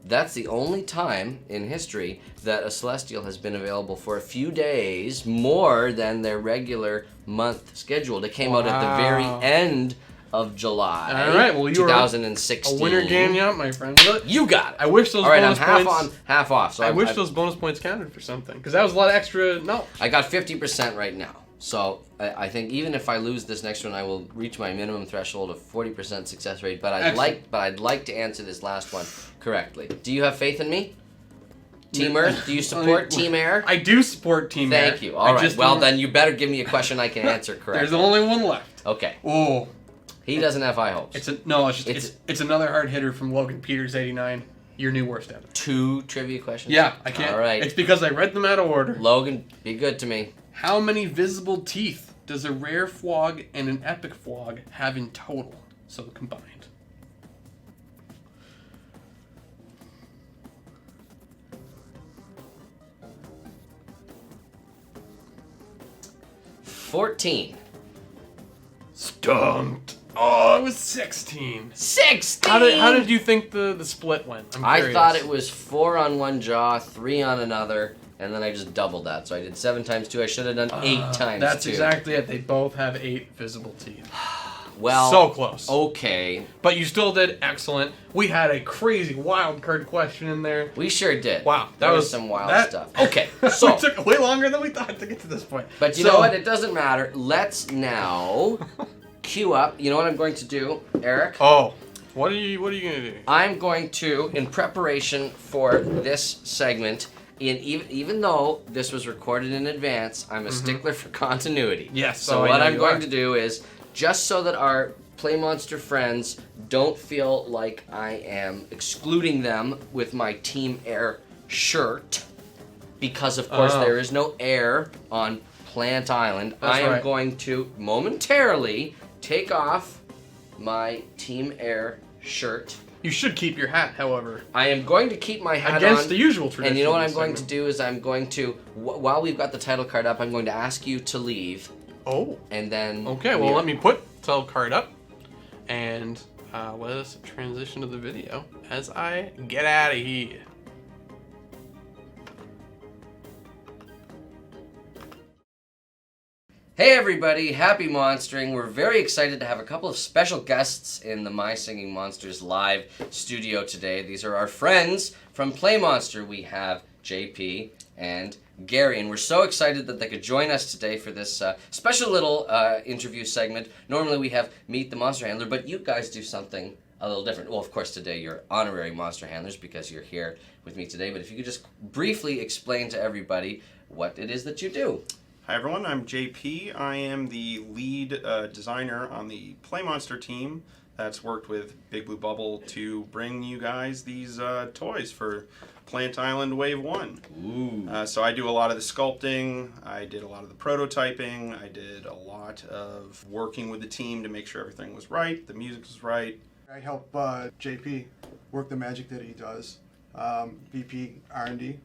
that's the only time in history that a Celestial has been available for a few days more than their regular month scheduled. It came out at the very end of July. All right, well, you're 2016. a winner game out, my friend. You got it. I wish those All right, bonus I'm half points. on, half off. So I wish those bonus points counted for something, because that was a lot of extra. No, I got 50% right now. So I think even if I lose this next one, I will reach my minimum threshold of 40% success rate. But I'd like to answer this last one correctly. Do you have faith in me? Team Earth, do you support Team Air? I do support Team Air. Thank you. All right. Well, then you better give me a question I can answer correctly. There's only one left. Okay. Oh. He doesn't have high hopes. It's another hard hitter from Logan Peters 89. Your new worst ever. 2 trivia questions? Yeah, I can't. All right. It's because I read them out of order. Logan, be good to me. How many visible teeth does a rare Fwog and an epic Fwog have in total? So combined. $14. Stumped. Oh, it was 16. 16! How did you think the split went? I thought it was 4 on one jaw, 3 on another, and then I just doubled that. So I did 7 times 2. I should have done 8 times 2. That's exactly it. They both have 8 visible teeth. Well, so close. Okay. But you still did excellent. We had a crazy wild card question in there. We sure did. Wow. That was some wild stuff. Okay, so. It took way longer than we thought to get to this point. But you know what? It doesn't matter. Let's now queue up. You know what I'm going to do, Eric? Oh. What are you gonna do? I'm going to, in preparation for this segment, even though this was recorded in advance, I'm a stickler for continuity. Yes. So what I'm going to do is, just so that our PlayMonster friends don't feel like I am excluding them with my Team Air shirt, because of course there is no air on Plant Island, I am going to momentarily take off my Team Air shirt. You should keep your hat, however. I am going to keep my hat against on, the usual tradition. and you know what I'm going to do is I'm going to, while we've got the title card up, I'm going to ask you to leave. Oh. And then... Okay, well, let me put title card up, and let us transition to the video as I get out of here. Hey everybody, happy monstering. We're very excited to have a couple of special guests in the My Singing Monsters live studio today. These are our friends from PlayMonster. We have JP and Gary, and we're so excited that they could join us today for this special little interview segment. Normally we have Meet the Monster Handler, but you guys do something a little different. Well, of course, today you're honorary monster handlers because you're here with me today, but if you could just briefly explain to everybody what it is that you do. Hi everyone, I'm JP. I am the lead designer on the PlayMonster team that's worked with Big Blue Bubble to bring you guys these toys for Plant Island Wave 1. Ooh. So I do a lot of the sculpting, I did a lot of the prototyping, I did a lot of working with the team to make sure everything was right, the music was right. I help JP work the magic that he does, VP R&D.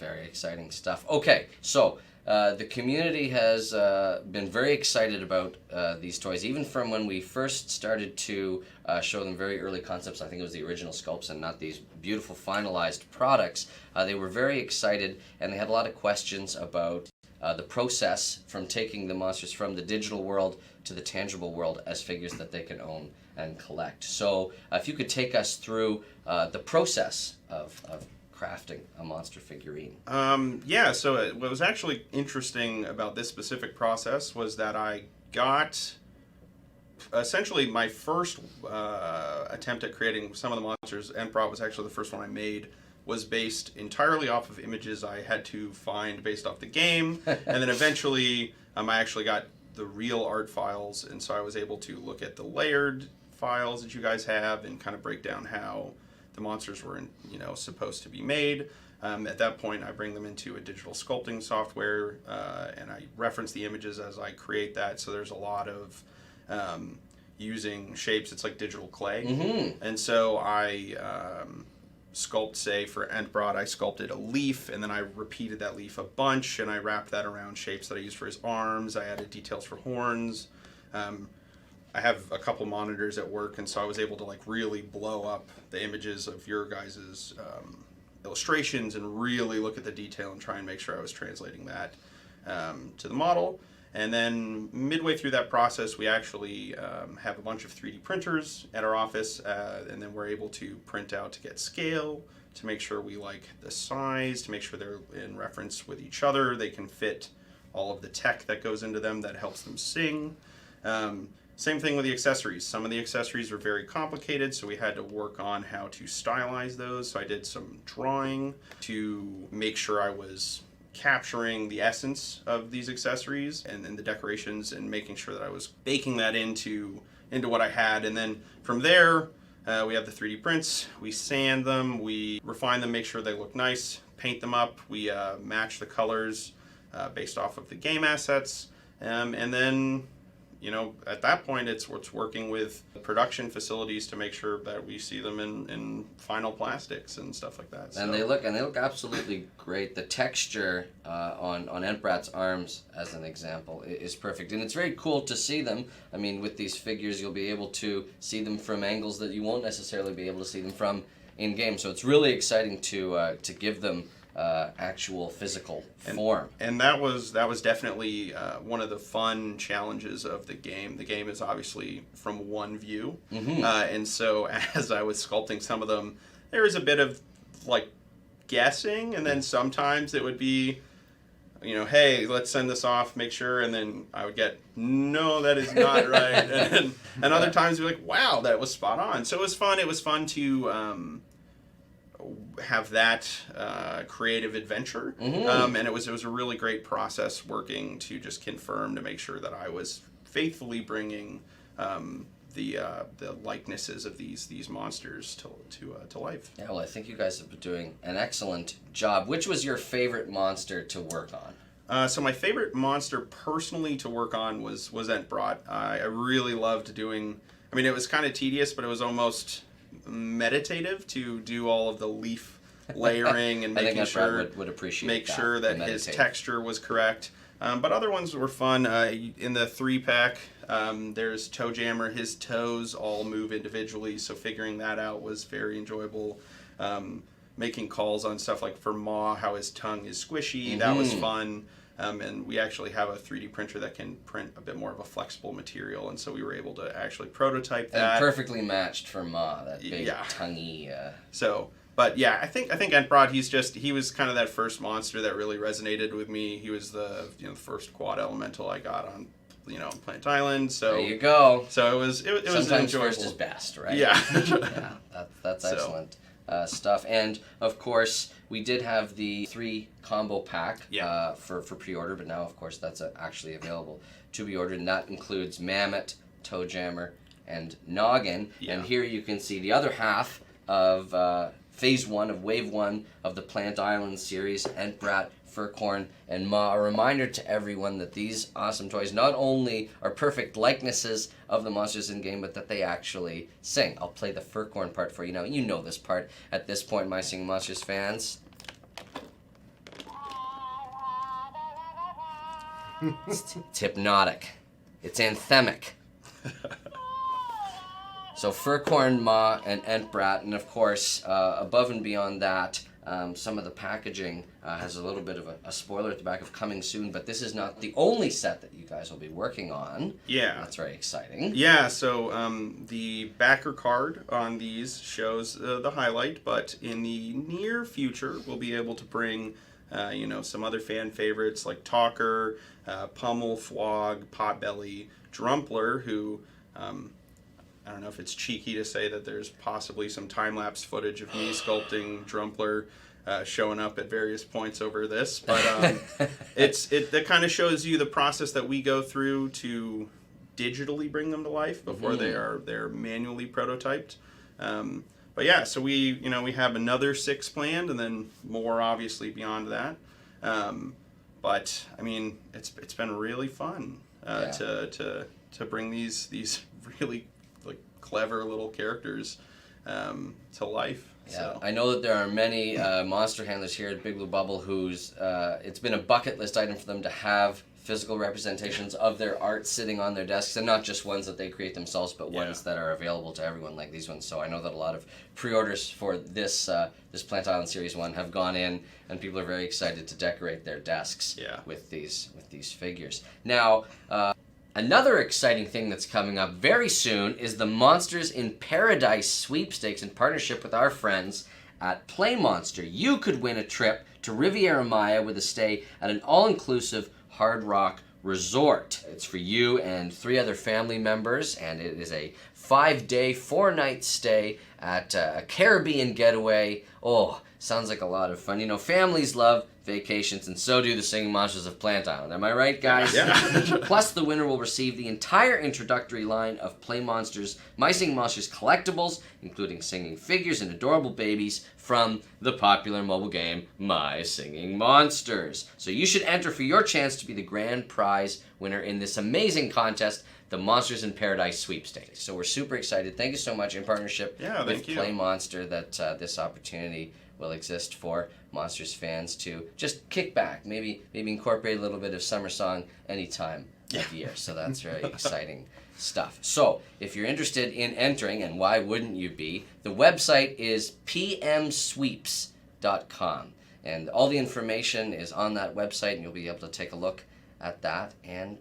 Very exciting stuff. Okay, so the community has been very excited about these toys, even from when we first started to show them very early concepts. I think it was the original sculpts and not these beautiful finalized products. They were very excited, and they had a lot of questions about the process from taking the monsters from the digital world to the tangible world as figures that they can own and collect. So if you could take us through the process of crafting a monster figurine. Yeah, so what was actually interesting about this specific process was that I got essentially my first attempt at creating some of the monsters. Emperor was actually the first one I made, was based entirely off of images I had to find based off the game, and then eventually I actually got the real art files, and so I was able to look at the layered files that you guys have and kind of break down how the monsters were, supposed to be made. At that point, I bring them into a digital sculpting software, and I reference the images as I create that. So there's a lot of using shapes. It's like digital clay. Mm-hmm. And so I sculpt, say, for Entbrod, I sculpted a leaf, and then I repeated that leaf a bunch, and I wrapped that around shapes that I used for his arms. I added details for horns. I have a couple monitors at work, and so I was able to really blow up the images of your guys' illustrations and really look at the detail and try and make sure I was translating that to the model. And then midway through that process, we actually have a bunch of 3D printers at our office, and then we're able to print out to get scale, to make sure we like the size, to make sure they're in reference with each other. They can fit all of the tech that goes into them that helps them sing. Same thing with the accessories. Some of the accessories were very complicated, so we had to work on how to stylize those. So I did some drawing to make sure I was capturing the essence of these accessories and the decorations, and making sure that I was baking that into what I had. And then from there, we have the 3D prints. We sand them, we refine them, make sure they look nice, paint them up. We match the colors based off of the game assets, and then at that point, it's working with production facilities to make sure that we see them in final plastics and stuff like that. And they look absolutely great. The texture on Entbrat's arms, as an example, is perfect, and it's very cool to see them. I mean, with these figures, you'll be able to see them from angles that you won't necessarily be able to see them from in game. So it's really exciting to give them actual physical form. And that was definitely one of the fun challenges of the game. The game is obviously from one view, and so as I was sculpting some of them, there was a bit of like guessing, and then sometimes it would be, hey, let's send this off, make sure, and then I would get, no, that is not right, and other times you're like, wow, that was spot on. So it was fun. It was fun to have that creative adventure, and it was a really great process working to just confirm to make sure that I was faithfully bringing the likenesses of these monsters to life. Yeah, well, I think you guys have been doing an excellent job. Which was your favorite monster to work on? So my favorite monster personally to work on was Entbrat. I really loved doing. I mean, it was kind of tedious, but it was almost meditative to do all of the leaf layering and making sure would appreciate sure that his texture was correct. But other ones were fun. In the 3-pack, there's Toejammer. His toes all move individually, so figuring that out was very enjoyable. Making calls on stuff like for Maw, how his tongue is squishy, that was fun. And we actually have a 3D printer that can print a bit more of a flexible material, and so we were able to actually prototype that. And perfectly matched for Ma, that big, tonguey. But yeah, I think Entbrat, he was kind of that first monster that really resonated with me. He was the first quad elemental I got on Plant Island. So there you go. So it was sometimes enjoyable. First is best, right? Yeah. Yeah, that's excellent. Stuff. And of course, we did have the 3 combo pack for pre-order, but now of course that's actually available to be ordered, and that includes Mammoth, Toejammer, and Noggin. Yeah. And here you can see the other half of Phase 1 of Wave 1 of the Plant Island series, Entbrat, Furcorn, and Ma. A reminder to everyone that these awesome toys not only are perfect likenesses of the monsters in game, but that they actually sing. I'll play the Furcorn part for you now. You know this part at this point, my Singing Monsters fans. It's hypnotic. It's anthemic. So Furcorn, Ma, and Entbrat, and of course, above and beyond that, some of the packaging has a little bit of a spoiler at the back of coming soon, but this is not the only set that you guys will be working on. Yeah. That's very exciting. Yeah, so the backer card on these shows the highlight, but in the near future, we'll be able to bring, some other fan favorites like Talker, Pummel, Flog, Potbelly, Drumpler, who... I don't know if it's cheeky to say that there's possibly some time-lapse footage of me sculpting Drumpler showing up at various points over this, but that kind of shows you the process that we go through to digitally bring them to life before they're manually prototyped. But yeah, so we have another 6 planned, and then more obviously beyond that. But I mean, it's been really fun to bring these really clever little characters to life. Yeah, So. I know that there are many monster handlers here at Big Blue Bubble whose it's been a bucket list item for them to have physical representations of their art sitting on their desks, and not just ones that they create themselves, but ones that are available to everyone like these ones. So I know that a lot of pre-orders for this Plant Island Series 1 have gone in, and people are very excited to decorate their desks with these figures. Now, another exciting thing that's coming up very soon is the Monsters in Paradise Sweepstakes in partnership with our friends at PlayMonster. You could win a trip to Riviera Maya with a stay at an all-inclusive Hard Rock resort. It's for you and 3 other family members, and it is a 5-day, 4-night stay at a Caribbean getaway. Oh, sounds like a lot of fun. You know, families love vacations, and so do the Singing Monsters of Plant Island. Am I right, guys? Yeah. Plus, the winner will receive the entire introductory line of PlayMonster's My Singing Monsters collectibles, including singing figures and adorable babies from the popular mobile game My Singing Monsters. So you should enter for your chance to be the grand prize winner in this amazing contest the Monsters in Paradise Sweepstakes. So we're super excited. Thank you so much in partnership with thank you. PlayMonster that this opportunity will exist for Monsters fans to just kick back, maybe incorporate a little bit of summer song anytime of the year. So that's very exciting stuff. So if you're interested in entering, and why wouldn't you be, the website is pmsweeps.com. And all the information is on that website, and you'll be able to take a look at that and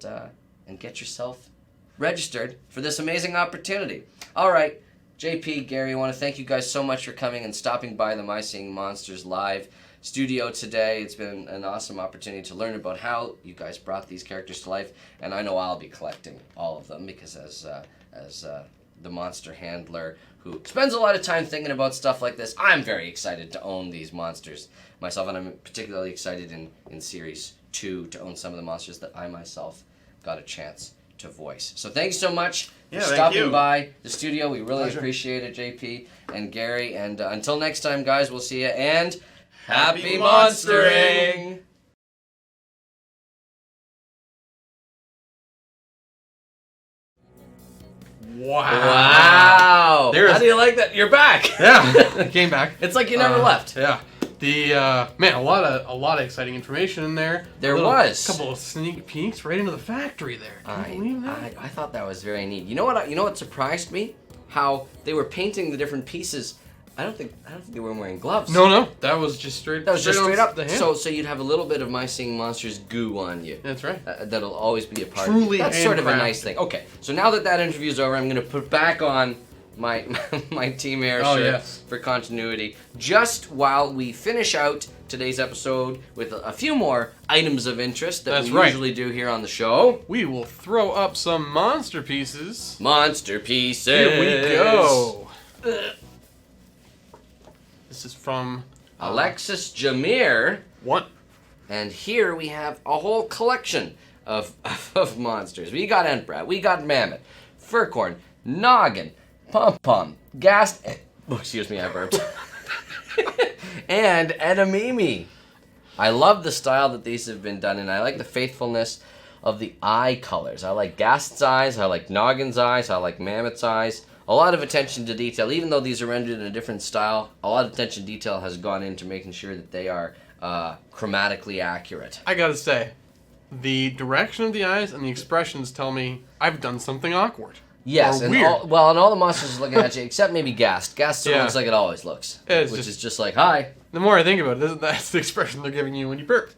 get yourself registered for this amazing opportunity. All right, JP, Gary, I want to thank you guys so much for coming and stopping by the My Singing Monsters live studio today. It's been an awesome opportunity to learn about how you guys brought these characters to life, and I know I'll be collecting all of them because as the monster handler who spends a lot of time thinking about stuff like this, I'm very excited to own these monsters myself, and I'm particularly excited in Series 2 to own some of the monsters that I myself got a chance to voice. So thank you so much for stopping by the studio. We really appreciate it, JP and Gary. And until next time, guys, we'll see you. And happy monstering! Wow! How do you like that? You're back! Yeah, I came back. It's like you never left. Yeah. The man, a lot of exciting information in there. There was a couple of sneak peeks right into the factory there. Can you believe that? I thought that was very neat. You know what surprised me? How they were painting the different pieces. I don't think they were wearing gloves. No, that was just straight. That was just straight up. The hand. So you'd have a little bit of My Singing Monsters goo on you. That's right. That'll always be a part. Truly of it. That's sort of a handcrafted. nice thing. Okay, so now that interview's over, I'm going to put back on my Team Air shirt for continuity, just while we finish out today's episode with a few more items of interest that we usually do here on the show. We will throw up some monster pieces. Monster pieces. Here we go. This is from Alexis Jameer. What? And here we have a whole collection of monsters. We got Entbrat, we got Mammoth, Furcorn, Noggin, Pom-Pom, Gast... Oh, excuse me, I burped. And Edamame. I love the style that these have been done in. I like the faithfulness of the eye colors. I like Gast's eyes, I like Noggin's eyes, I like Mammoth's eyes. A lot of attention to detail. Even though these are rendered in a different style, a lot of attention to detail has gone into making sure that they are chromatically accurate. I gotta say, the direction of the eyes and the expressions tell me I've done something awkward. Yes, or and weird. all the monsters are looking at you, except maybe Gast. Gast sort of looks like it always looks, which is just like, hi. The more I think about it, that's the expression they're giving you when you burp.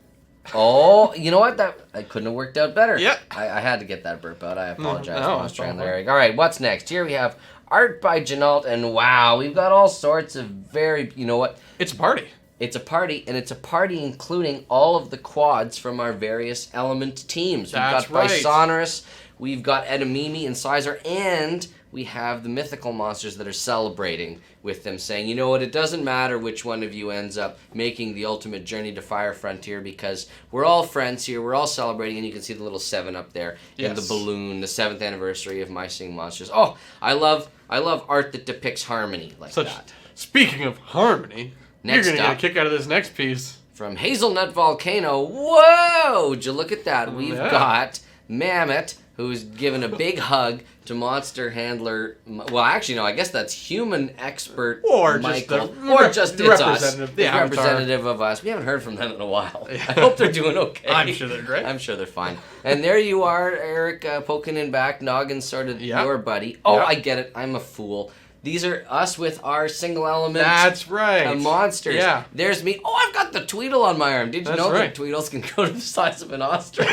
Oh, you know what? I couldn't have worked out better. Yeah. I had to get that burp out. I apologize, No, Monster and Larry. All right, what's next? Here we have art by Jeanalt, and wow, we've got all sorts of you know what? It's a party. It's a party, and it's a party including all of the quads from our various element teams. That's We've got Bisonorous, we've got Edamame and Sizer, and we have the mythical monsters that are celebrating with them, saying, you know what, it doesn't matter which one of you ends up making the ultimate journey to Fire Frontier, because we're all friends here, we're all celebrating, and you can see the little 7 up there in the balloon, the 7th anniversary of My Singing Monsters. Oh, I love art that depicts harmony like that. Speaking of harmony, Next you're going to up, get a kick out of this next piece. From Hazelnut Volcano. Whoa! Would you look at that? We've got Mammoth, who's given a big hug to monster handler. Well, actually, no. I guess that's human expert or Michael, just it's us, the representative of us. We haven't heard from them in a while. I hope they're doing okay. I'm sure they're great. I'm sure they're fine. And there you are, Eric, poking in back. Noggin's sort of your buddy. Oh, I get it. I'm a fool. These are us with our single element. That's right. Monsters. Yeah. There's me. Oh, I've got the Tweedle on my arm. Did you know that Tweedles can go to the size of an ostrich?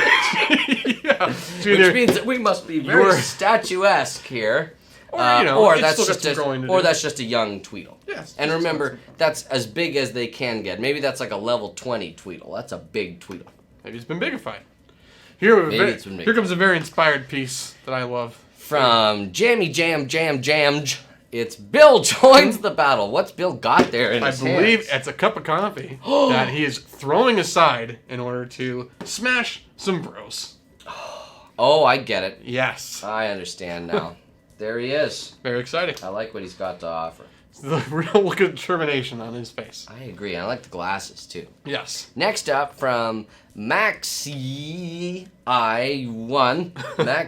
Yeah. Which means that we must be very statuesque here. Or that's just a young Tweedle. Yes. And remember, that's as big as they can get. Maybe that's like a level 20 Tweedle. That's a big Tweedle. Maybe it's been bigified. Here comes a very inspired piece that I love. From Jammy Jammed. It's Bill joins the battle. What's Bill got there in his hands? I believe it's a cup of coffee that he is throwing aside in order to smash some bros. Oh, I get it. Yes. I understand now. There he is. Very exciting. I like what he's got to offer. The real look of determination on his face. I agree. I like the glasses too. Yes. Next up from Maxi I1.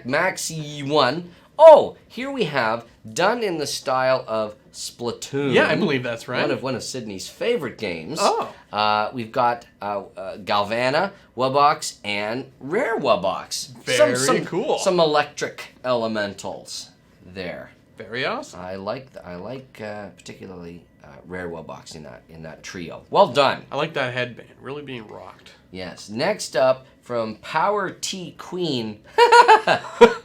Maxi 1. Oh, here we have, done in the style of Splatoon. Yeah, I believe that's right. One of Sydney's favorite games. Oh. We've got Galvana, Wubbox, and Rare Wubbox. Very cool. Some electric elementals there. Very awesome. I like particularly Rare Wubbox in that trio. Well done. I like that headband, really being rocked. Yes. Next up from Power T Queen,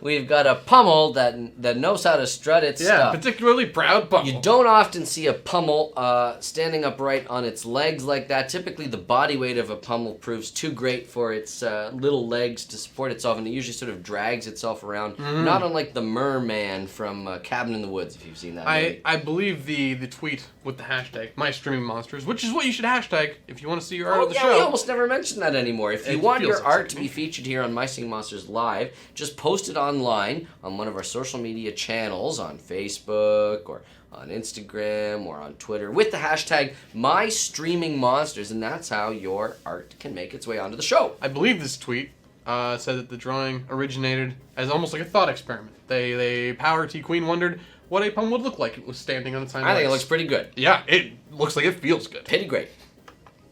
we've got a Pummel that knows how to strut its stuff. Particularly proud Pummel. You don't often see a Pummel standing upright on its legs like that. Typically, the body weight of a Pummel proves too great for its little legs to support itself, and it usually sort of drags itself around. Not unlike the Merman from Cabin in the Woods, if you've seen that movie. I believe the tweet with the hashtag #MyStreamingMonsters, which is what you should hashtag if you want to see your art of the show. We almost never mention that anymore. If you want your art to exciting. be featured here on My Singing Monsters Live, just post it online on one of our social media channels on Facebook or on Instagram or on Twitter with the hashtag #MyStreamingMonsters, and that's how your art can make its way onto the show. I believe this tweet said that the drawing originated as almost like a thought experiment. They Power T Queen wondered what a Pummel would look like if it was standing on its hind legs. I think it looks pretty good. Yeah, it looks like it feels good. Pretty great.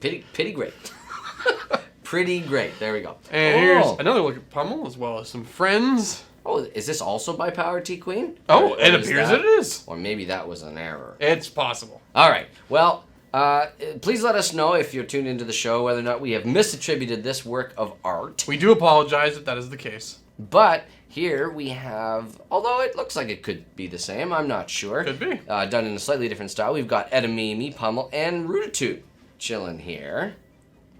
Pretty great. Pretty great. There we go. And here's another look at Pummel, as well as some friends. Oh, is this also by Power T Queen? Oh, Or it is appears that- it is. Or maybe that was an error. It's possible. All right. Well, please let us know if you're tuned into the show whether or not we have misattributed this work of art. We do apologize if that is the case. But here we have, although it looks like it could be the same, I'm not sure. Could be. Done in a slightly different style. We've got Edamame, Pummel, and Rootatute chilling here.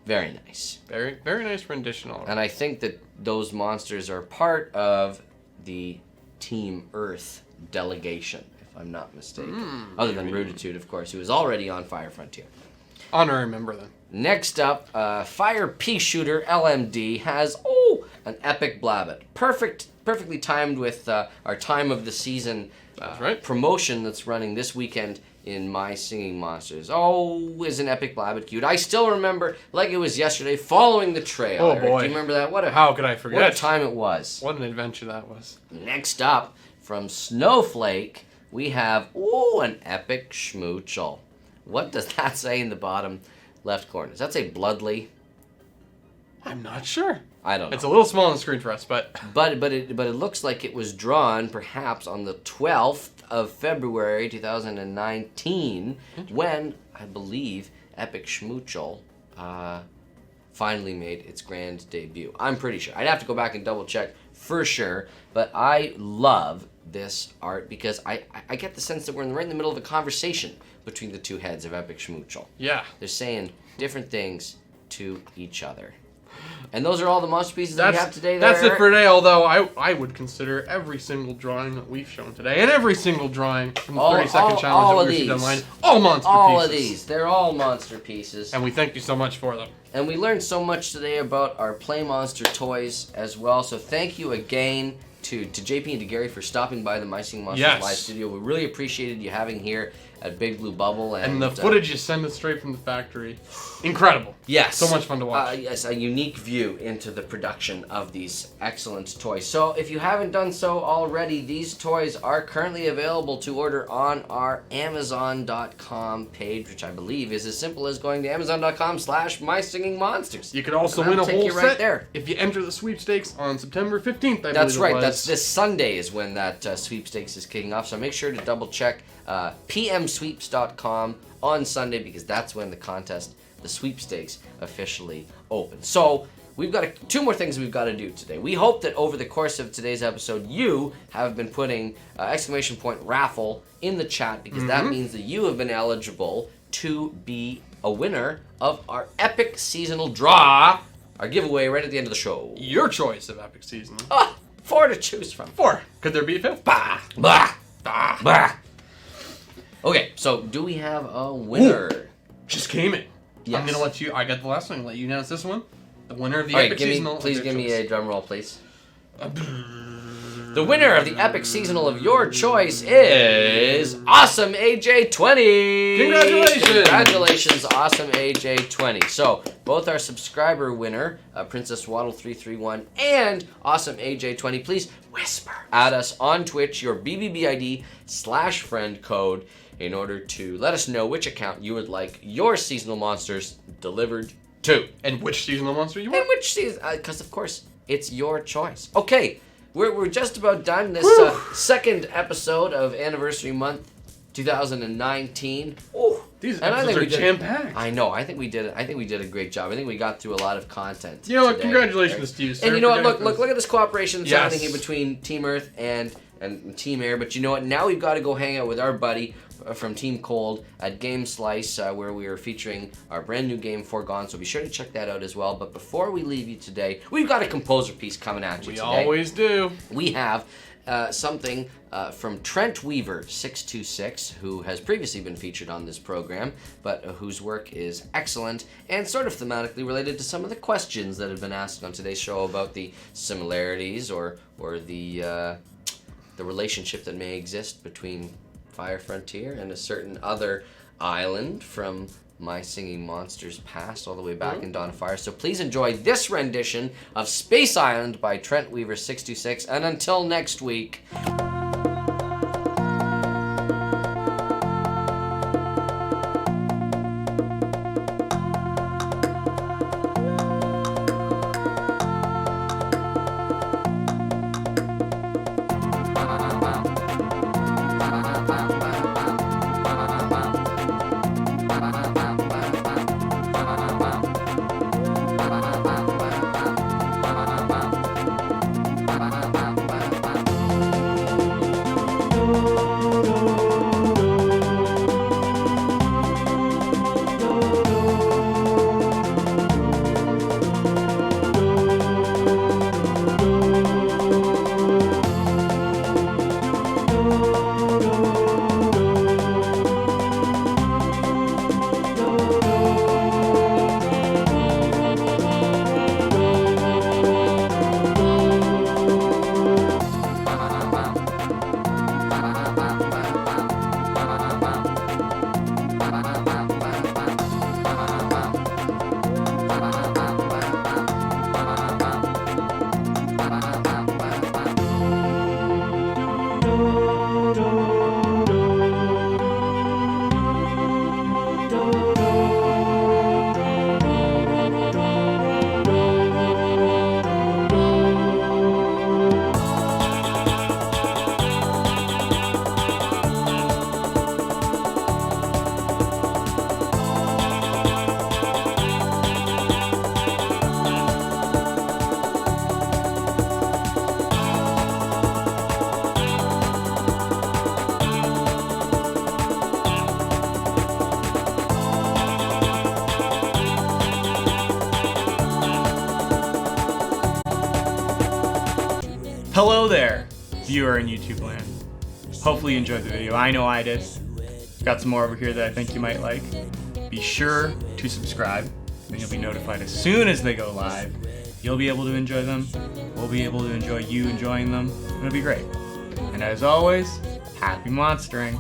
Very nice. Very, very nice rendition all around. And I think that those monsters are part of the Team Earth delegation, if I'm not mistaken. Other than Rootatute, of course, who is already on Fire Frontier. Honorary member then. Next up, Fire Pea Shooter LMD has, an epic Blabbit. Perfectly timed with our time of the season That's right. promotion that's running this weekend in My Singing Monsters. Oh, is an epic Blabbit cute. I still remember, like it was yesterday, following the trail. Oh, Eric. boy. Do you remember that? How could I forget? What a time it was. What an adventure that was. Next up, from Snowflake, we have, an epic Schmoochel. What does that say in the bottom left corner? Does that say Bloodly? I'm not sure. I don't know. It's a little small on the screen for us, but But it looks like it was drawn perhaps on the 12th of February 2019 when, I believe, Epic Schmoochel finally made its grand debut. I'm pretty sure. I'd have to go back and double check for sure, but I love this art because I get the sense that we're right in the middle of a conversation between the two heads of Epic Schmoochel. yeah. They're saying different things to each other. And those are all the monster pieces that we have today. That's it for today, although I would consider every single drawing that we've shown today, and every single drawing from the 30-second challenge that we received online, all monster all pieces. of these. They're all monster pieces. And we thank you so much for them. And we learned so much today about our PlayMonster toys as well. So thank you again to JP and to Gary for stopping by the My Singing Monsters Yes. live studio. We really appreciated you having here at Big Blue Bubble. And the footage you send us straight from the factory, incredible. Yes. So much fun to watch. Yes, a unique view into the production of these excellent toys. So if you haven't done so already, these toys are currently available to order on our Amazon.com page, which I believe is as simple as going to Amazon.com/MySingingMonsters. You could also And win a that'll take whole you right set there. if you enter the sweepstakes on September 15th, I That's believe right. it was. That's this Sunday is when that sweepstakes is kicking off. So make sure to double check pmsweeps.com on Sunday because that's when the contest, the sweepstakes, officially opens. So we've got two more things we've got to do today. We hope that over the course of today's episode, you have been putting !raffle in the chat because that means that you have been eligible to be a winner of our epic seasonal draw, our giveaway right at the end of the show. Your choice of epic season. 4 to choose from. 4. Could there be a 5th? Bah! Bah! Bah! Okay, so do we have a winner? Just came in. Yes. I'm gonna let you. I got the last one. Let you announce this one. The winner of the All right, epic seasonal. please give me a drum roll, please. The winner of the epic seasonal of your choice is Awesome AJ20. Congratulations! Congratulations, Awesome AJ20. So both our subscriber winner, Princess Waddle 331, and Awesome AJ20, please whisper at us on Twitch your BBBID/friend code in order to let us know which account you would like your seasonal monsters delivered to. And which seasonal monster you And want? which season, because of course, it's your choice. Okay, we're just about done this second episode of Anniversary Month 2019. Ooh. These And I episodes think are we did- jam-packed. I know. I think we did a great job. I think we got through a lot of content. You know what? today. Congratulations to you, sir. And you know what? for Look, getting look, this. look at this cooperation that's Yes. happening here between Team Earth and Team Air. But you know what? Now we've got to go hang out with our buddy from Team Cold at Game Slice, where we are featuring our brand new game Foregone. So be sure to check that out as well. But before we leave you today, we've got a composer piece coming at you We today. always do. We have something from Trent Weaver 626, who has previously been featured on this program, but whose work is excellent and sort of thematically related to some of the questions that have been asked on today's show about the similarities or the relationship that may exist between Fire Frontier and a certain other island from My Singing Monsters past, all the way back in Dawn of Fire. So please enjoy this rendition of Space Island by Trent Weaver 626, and until next week. Hello there, viewer in YouTube land. Hopefully you enjoyed the video. I know I did. Got some more over here that I think you might like. Be sure to subscribe, then you'll be notified as soon as they go live. You'll be able to enjoy them. We'll be able to enjoy you enjoying them. It'll be great. And as always, happy monstering.